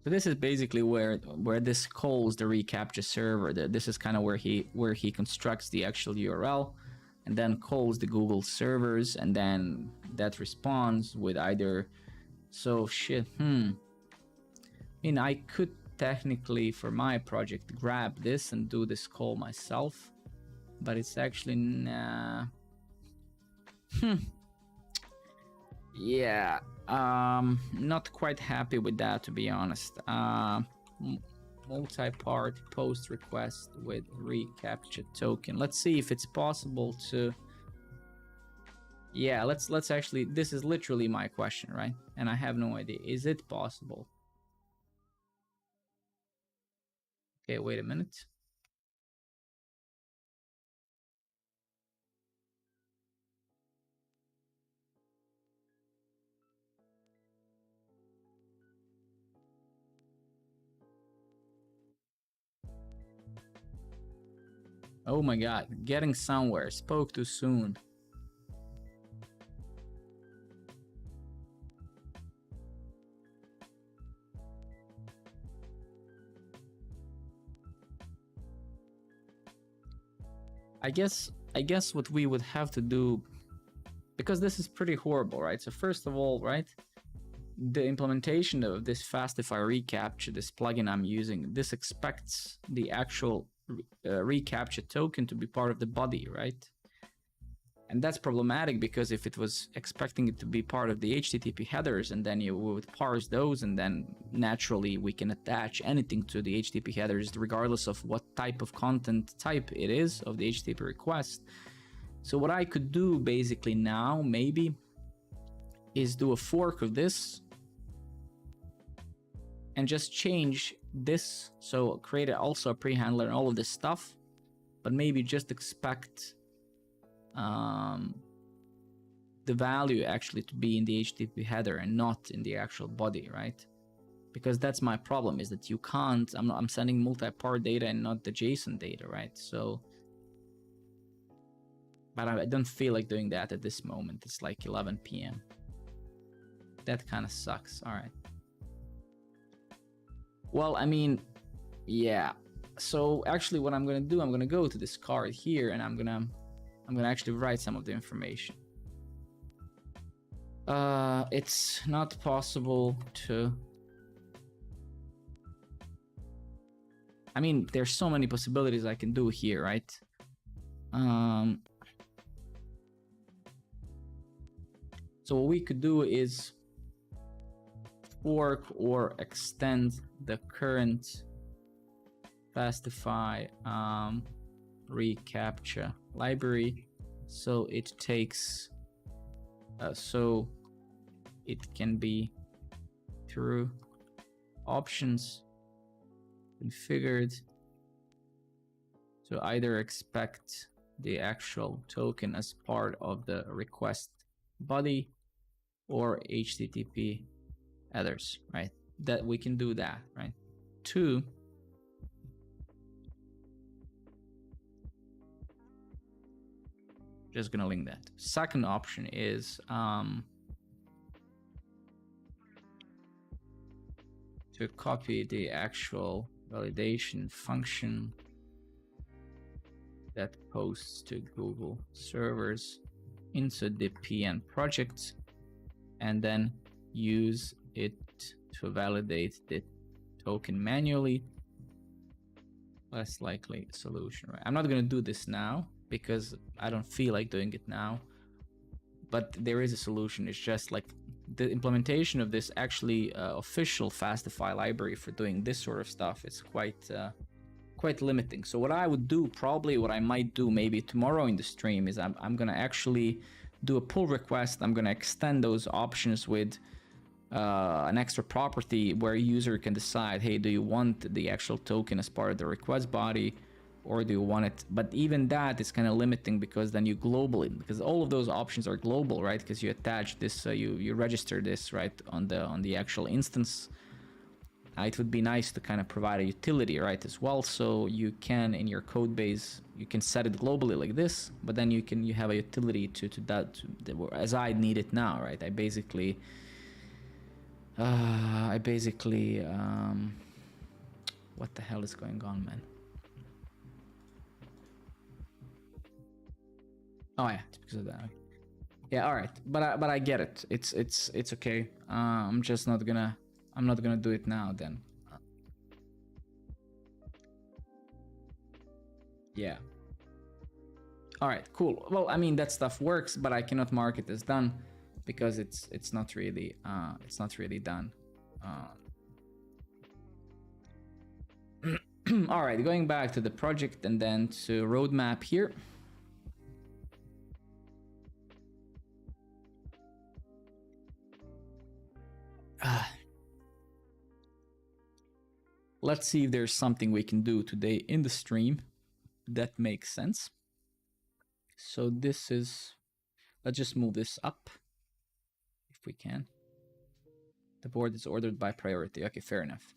So this is basically where this calls the reCAPTCHA server. This is kind of where he constructs the actual URL, and then calls the Google servers, and then that responds with either. So shit. I mean, I could technically for my project grab this and do this call myself, but it's actually nah. Yeah. Not quite happy with that, to be honest. Multi-part post request with reCAPTCHA token. Let's see if it's possible to. Yeah, let's actually. This is literally my question, right? And I have no idea. Is it possible? Okay, wait a minute. Oh my god, getting somewhere. Spoke too soon. I guess what we would have to do, because this is pretty horrible, right? So first of all, right, the implementation of this Fastify reCAPTCHA, this plugin I'm using, this expects the actual reCAPTCHA token to be part of the body, right? And that's problematic because if it was expecting it to be part of the HTTP headers, and then you would parse those, and then naturally we can attach anything to the HTTP headers regardless of what type of content type it is of the HTTP request. So what I could do basically now maybe is do a fork of this and just change this. So create also a pre-handler and all of this stuff, but maybe just expect the value actually to be in the HTTP header and not in the actual body, right? Because that's my problem, is that you can't, I'm sending multi-part data and not the JSON data, right? So, but I don't feel like doing that at this moment. It's like 11 p.m. That kind of sucks. All right. Well, I mean, yeah. So actually what I'm going to do, I'm going to go to this card here, and I'm going to actually write some of the information. It's not possible to. I mean, there's so many possibilities I can do here, right? So what we could do is fork or extend the current Fastify reCAPTCHA library, so it takes so it can be through options configured to either expect the actual token as part of the request body or HTTP headers, right? That we can do that, right? 2, just gonna link that. Second option is to copy the actual validation function that posts to Google servers into the PN project, and then use it to validate the token manually. Less likely solution, right? I'm not gonna do this now because I don't feel like doing it now, but there is a solution. It's just like the implementation of this actually official Fastify library for doing this sort of stuff is quite limiting. So what I would do, probably what I might do maybe tomorrow in the stream, is I'm gonna actually do a pull request. I'm gonna extend those options with an extra property where a user can decide, hey, do you want the actual token as part of the request body, or do you want it? But even that is kind of limiting, because then you global it, because all of those options are global, right? Because you attach this, you register this right on the actual instance. It would be nice to kind of provide a utility, right, as well, so you can, in your code base, you can set it globally like this, but then you have a utility to that, as I need it now, right? I basically what the hell is going on, man? Oh yeah, it's because of that. Yeah, all right, but I get it. It's okay. I'm not gonna do it now then. Yeah. All right, cool. Well, I mean, that stuff works, but I cannot mark it as done because it's not really done. All right, going back to the project and then to roadmap here. Let's see if there's something we can do today in the stream that makes sense. So this is, let's just move this up if we can. The board is ordered by priority. Okay, fair enough.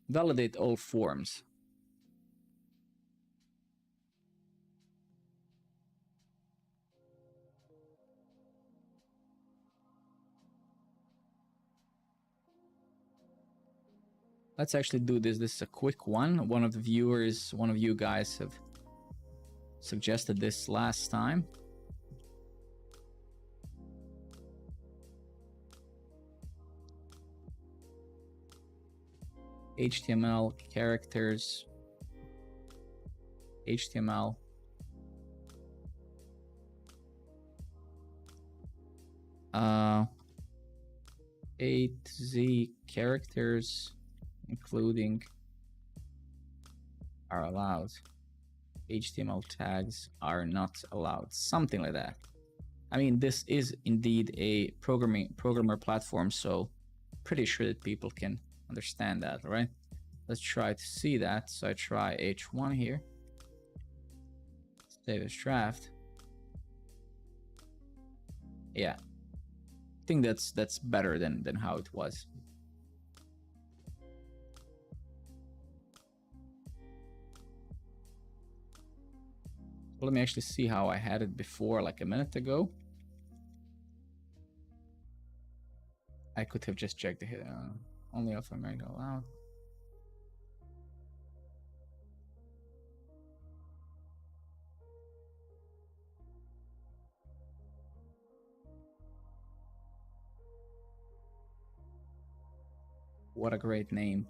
Validate all forms. Let's actually do this. This is a quick one. One of the viewers, one of you guys have suggested this last time. HTML characters, HTML. A to Z characters, including, are allowed. HTML tags are not allowed. Something like that. I mean, this is indeed a programmer platform, so pretty sure that people can understand that, right? Let's try to see that. So I try H1 here. Save as draft. Yeah. I think that's better than how it was. Let me actually see how I had it before, like a minute ago. I could have just checked the only Alpha America allowed. What a great name.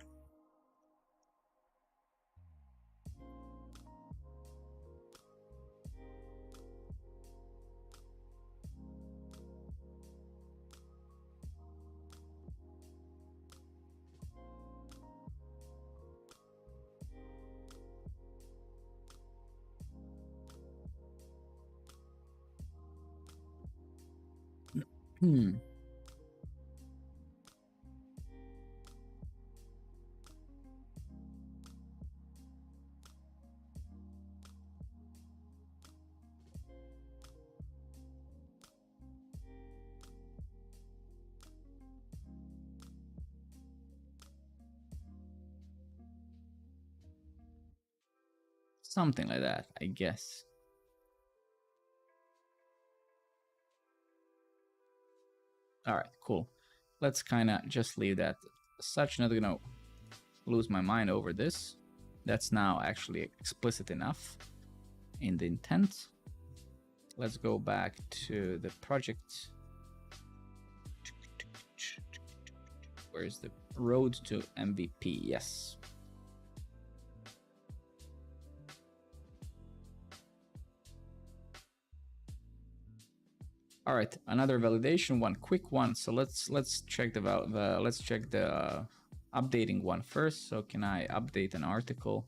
Something like that, I guess. All right, cool. Let's kind of just leave that as such. Not gonna lose my mind over this. That's now actually explicit enough in the intent. Let's go back to the project. Where's the road to MVP? Yes. All right, another validation one, quick one. So let's check the updating one first. So can I update an article?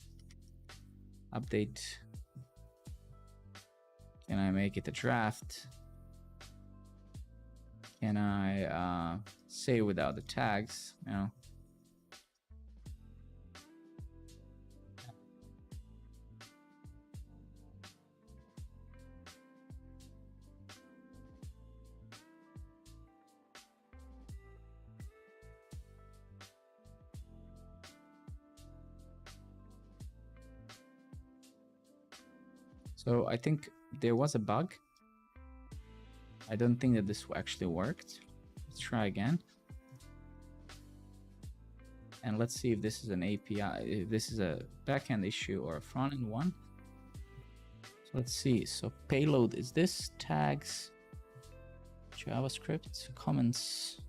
Update. Can I make it a draft? Can I say without the tags? You know. So I think there was a bug. I don't think that this actually worked. Let's try again. And let's see if this is an API, if this is a backend issue or a front-end one. So let's see. So payload is this, tags, JavaScript, comments.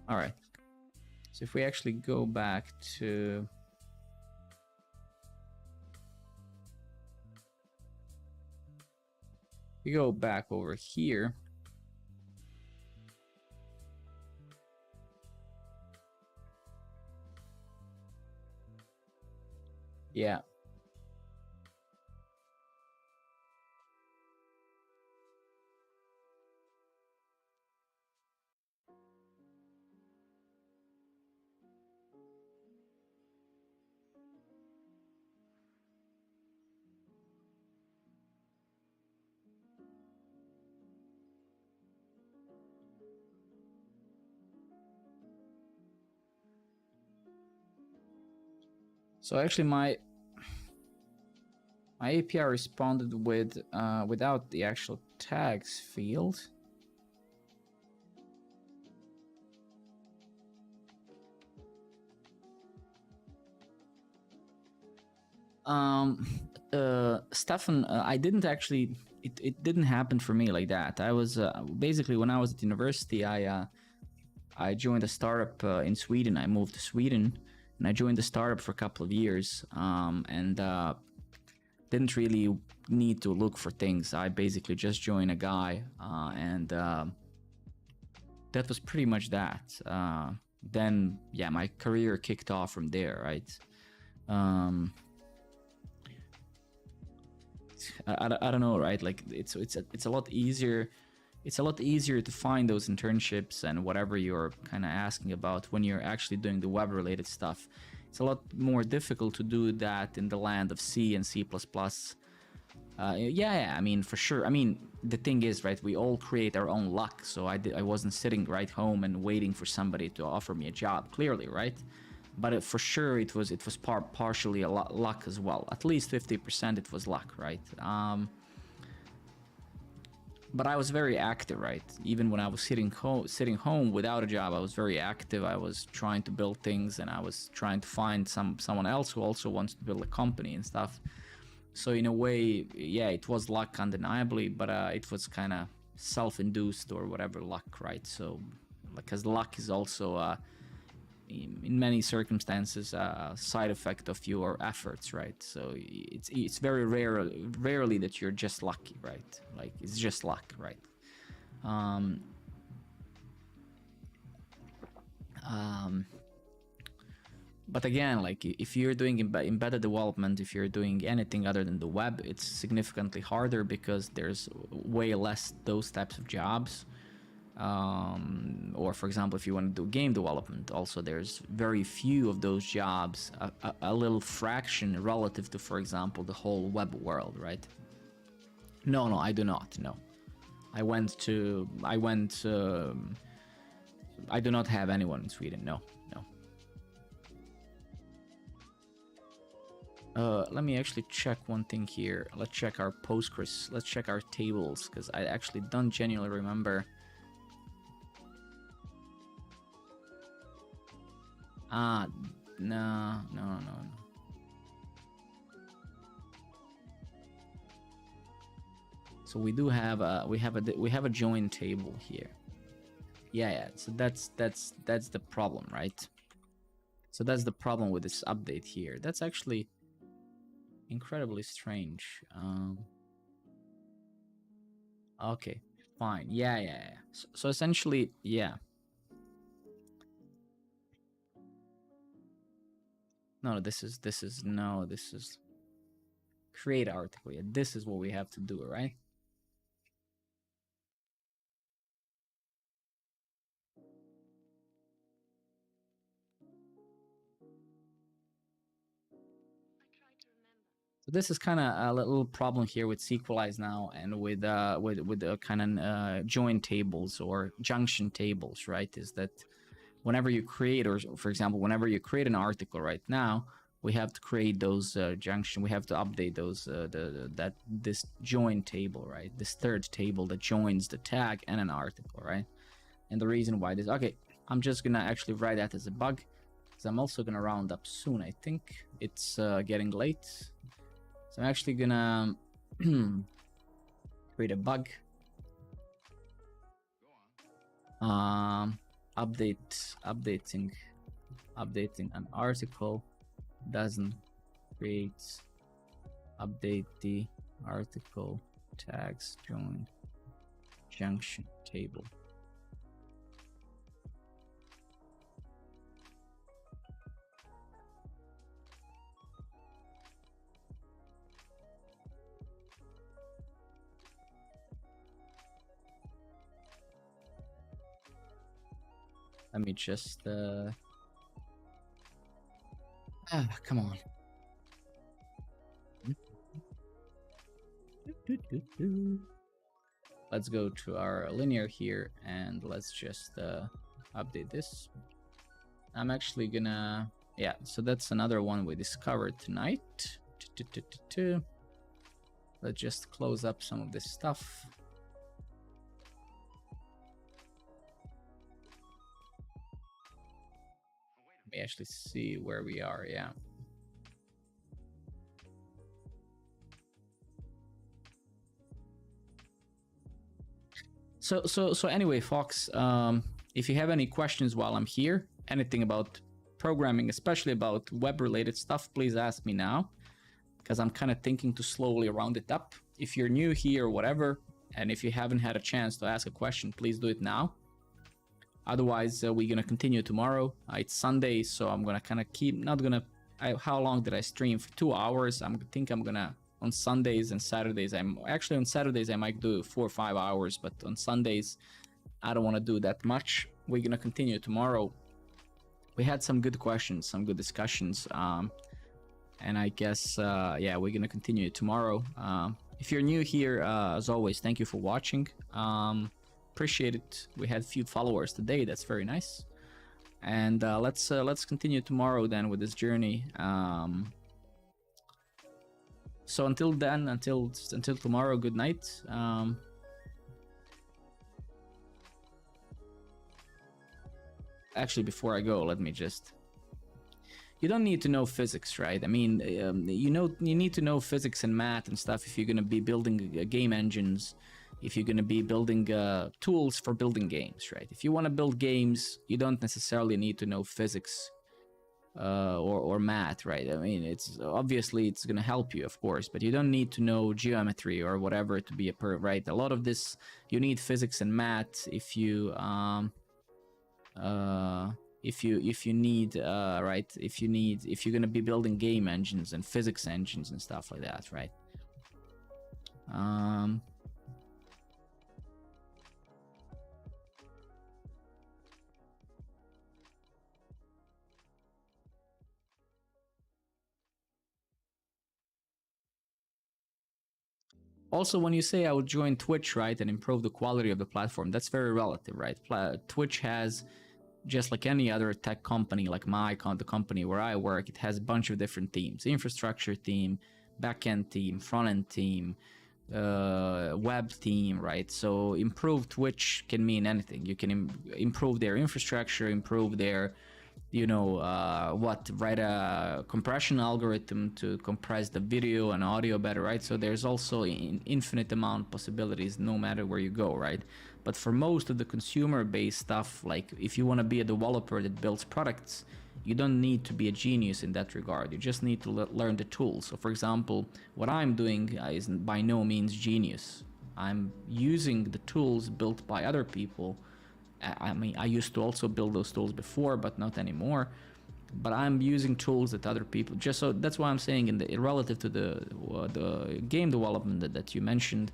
All right. So if we actually go back to we go back over here. Yeah. So actually my API responded with without the actual tags field. Stefan, I didn't actually. It didn't happen for me like that. I was basically when I was at university, I joined a startup in Sweden. I moved to Sweden, and I joined the startup for a couple of years. And didn't really need to look for things. I basically just joined a guy, and that was pretty much that. Then yeah, my career kicked off from there, right? I don't know, right? Like it's a lot easier. It's a lot easier to find those internships and whatever you're kind of asking about when you're actually doing the web related stuff. It's a lot more difficult to do that in the land of C and C++. Yeah, I mean, for sure. I mean, the thing is, right, we all create our own luck. So I wasn't sitting right home and waiting for somebody to offer me a job, clearly, right? But for sure, it was partially a luck as well. At least 50% it was luck, right? But I was very active, right? Even when I was sitting home without a job, I was very active. I was trying to build things, and I was trying to find someone else who also wants to build a company and stuff. So in a way, yeah, it was luck undeniably, but it was kind of self-induced or whatever luck, right? So, because luck is also in many circumstances a side effect of your efforts, right? So it's very rarely that you're just lucky, right? Like it's just luck, right? But again, like if you're doing embedded development, if you're doing anything other than the web, it's significantly harder because there's way less those types of jobs. Or for example, if you want to do game development, also there's very few of those jobs, a little fraction relative to, for example, the whole web world, right? No, I do not. No, I do not have anyone in Sweden. No. Let me actually check one thing here. Let's check our Postgres. Let's check our tables, because I actually don't genuinely remember. No. So we do have we have a join table here. Yeah. So that's the problem, right? So that's the problem with this update here. That's actually incredibly strange. Okay, fine. Yeah. So essentially, yeah. No, this is create article. Yeah, this is what we have to do, right? So this is kind of a little problem here with Sequelize now, and with kind of join tables or junction tables, right? Is that whenever you create, or for example, whenever you create an article right now, we have to create those junction. We have to update those this join table, right? This third table that joins the tag and an article, right? And the reason why this, okay, I'm just gonna actually write that as a bug, because I'm also gonna round up soon. I think it's getting late, so I'm actually gonna create a bug. Updating an article doesn't update the article tags join junction table. Let me just come on. Let's go to our linear here, and let's just update this. I'm actually gonna, yeah, so that's another one we discovered tonight. Let's just close up some of this stuff. Let me actually see where we are, yeah. So anyway, Fox, if you have any questions while I'm here, anything about programming, especially about web-related stuff, please ask me now, because I'm kind of thinking to slowly round it up. If you're new here or whatever, and if you haven't had a chance to ask a question, please do it now. Otherwise, we're gonna continue tomorrow. It's Sunday, so I'm gonna kind of keep, not gonna, how long did I stream? For 2 hours. I think I'm gonna, on Sundays and Saturdays, on Saturdays I might do 4 or 5 hours, but on Sundays I don't want to do that much. We're gonna continue tomorrow. We had some good questions, some good discussions, and I guess yeah, we're gonna continue tomorrow. If you're new here, as always, thank you for watching. Appreciate it. We had a few followers today, that's very nice. And let's continue tomorrow then with this journey. So until then, until tomorrow, good night. Actually, before I go, let me just, you don't need to know physics, right? I mean, you need to know physics and math and stuff if you're going to be building game engines, if you're going to be building tools for building games, right? If you want to build games, you don't necessarily need to know physics or math, right? I mean, it's obviously it's going to help you, of course, but you don't need to know geometry or whatever to be right? A lot of this, you need physics and math if you need right, if you're going to be building game engines and physics engines and stuff like that, right? Also, when you say I would join Twitch, right, and improve the quality of the platform, that's very relative, right? Twitch has, just like any other tech company, like the company where I work, it has a bunch of different teams: infrastructure team, backend team, front-end team, web team, right? So improve Twitch can mean anything. You can improve their infrastructure, improve their, write a compression algorithm to compress the video and audio better, right? So there's also an infinite amount of possibilities no matter where you go, right? But for most of the consumer-based stuff, like if you want to be a developer that builds products, you don't need to be a genius in that regard. You just need to learn the tools. So for example, what I'm doing is by no means genius. I'm using the tools built by other people. I mean, I used to also build those tools before, but not anymore. But I'm using tools that other people, just so that's why I'm saying relative to the game development that you mentioned,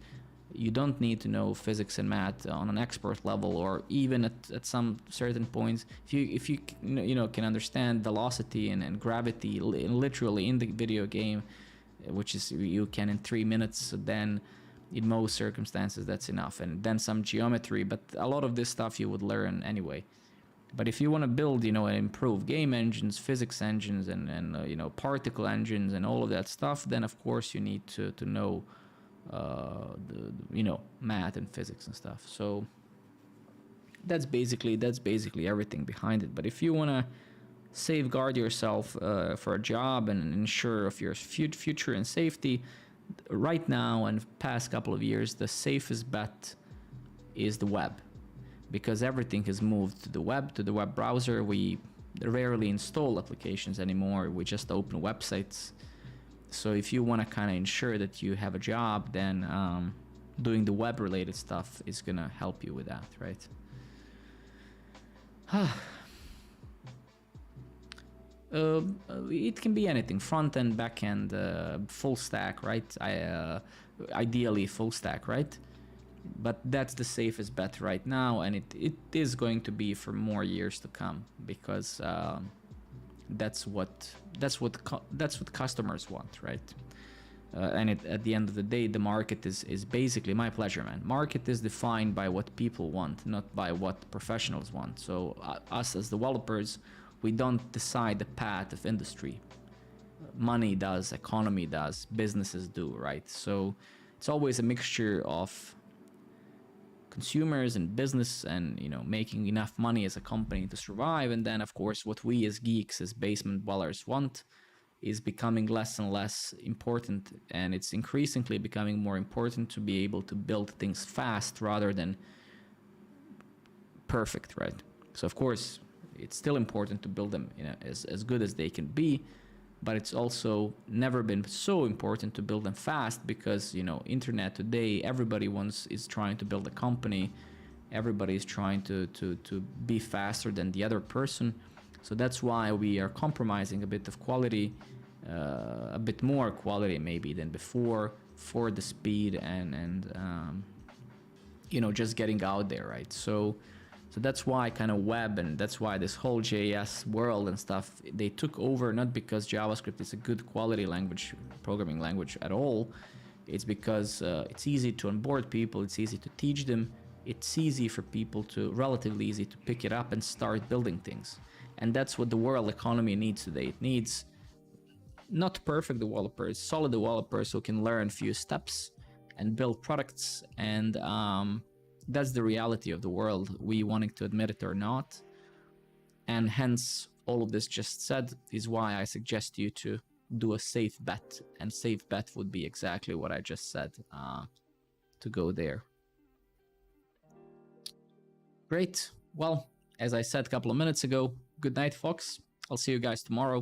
you don't need to know physics and math on an expert level, or even at some certain points. If you can understand velocity and gravity literally in the video game, which is you can in 3 minutes, then in most circumstances that's enough. And then some geometry, but a lot of this stuff you would learn anyway. But if you want to build, and improve game engines, physics engines, and particle engines and all of that stuff, then of course you need to know math and physics and stuff. So that's basically everything behind it. But if you want to safeguard yourself for a job and ensure of your future and safety, right now and past couple of years, the safest bet is the web, because everything has moved to the web browser. We rarely install applications anymore. We just open websites. So if you want to kind of ensure that you have a job, then doing the web related stuff is gonna help you with that, right? It can be anything, front end, back end, full stack, right? Ideally full stack, right? But that's the safest bet right now, and it is going to be for more years to come, because that's what customers want, right? And at the end of the day, the market is basically my pleasure, man. Market is defined by what people want, not by what professionals want. So us as developers, we don't decide the path of industry. Money does, economy does, businesses do, right? So it's always a mixture of consumers and business and making enough money as a company to survive. And then of course what we as geeks, as basement dwellers want is becoming less and less important, and it's increasingly becoming more important to be able to build things fast rather than perfect, right? So of course it's still important to build them as good as they can be, but it's also never been so important to build them fast, because internet today, everybody is trying to build a company, everybody is trying to be faster than the other person. So that's why we are compromising a bit of quality, a bit more quality maybe than before, for the speed and just getting out there, right? So that's why kind of web, and that's why this whole JS world and stuff, they took over, not because JavaScript is a good quality language, programming language at all. It's because it's easy to onboard people, it's easy to teach them, it's relatively easy to pick it up and start building things. And that's what the world economy needs today. It needs not perfect developers, solid developers who can learn a few steps and build products. And that's the reality of the world, we wanting to admit it or not. And hence, all of this just said is why I suggest you to do a safe bet. And safe bet would be exactly what I just said, to go there. Great. Well, as I said a couple of minutes ago, good night, Fox. I'll see you guys tomorrow.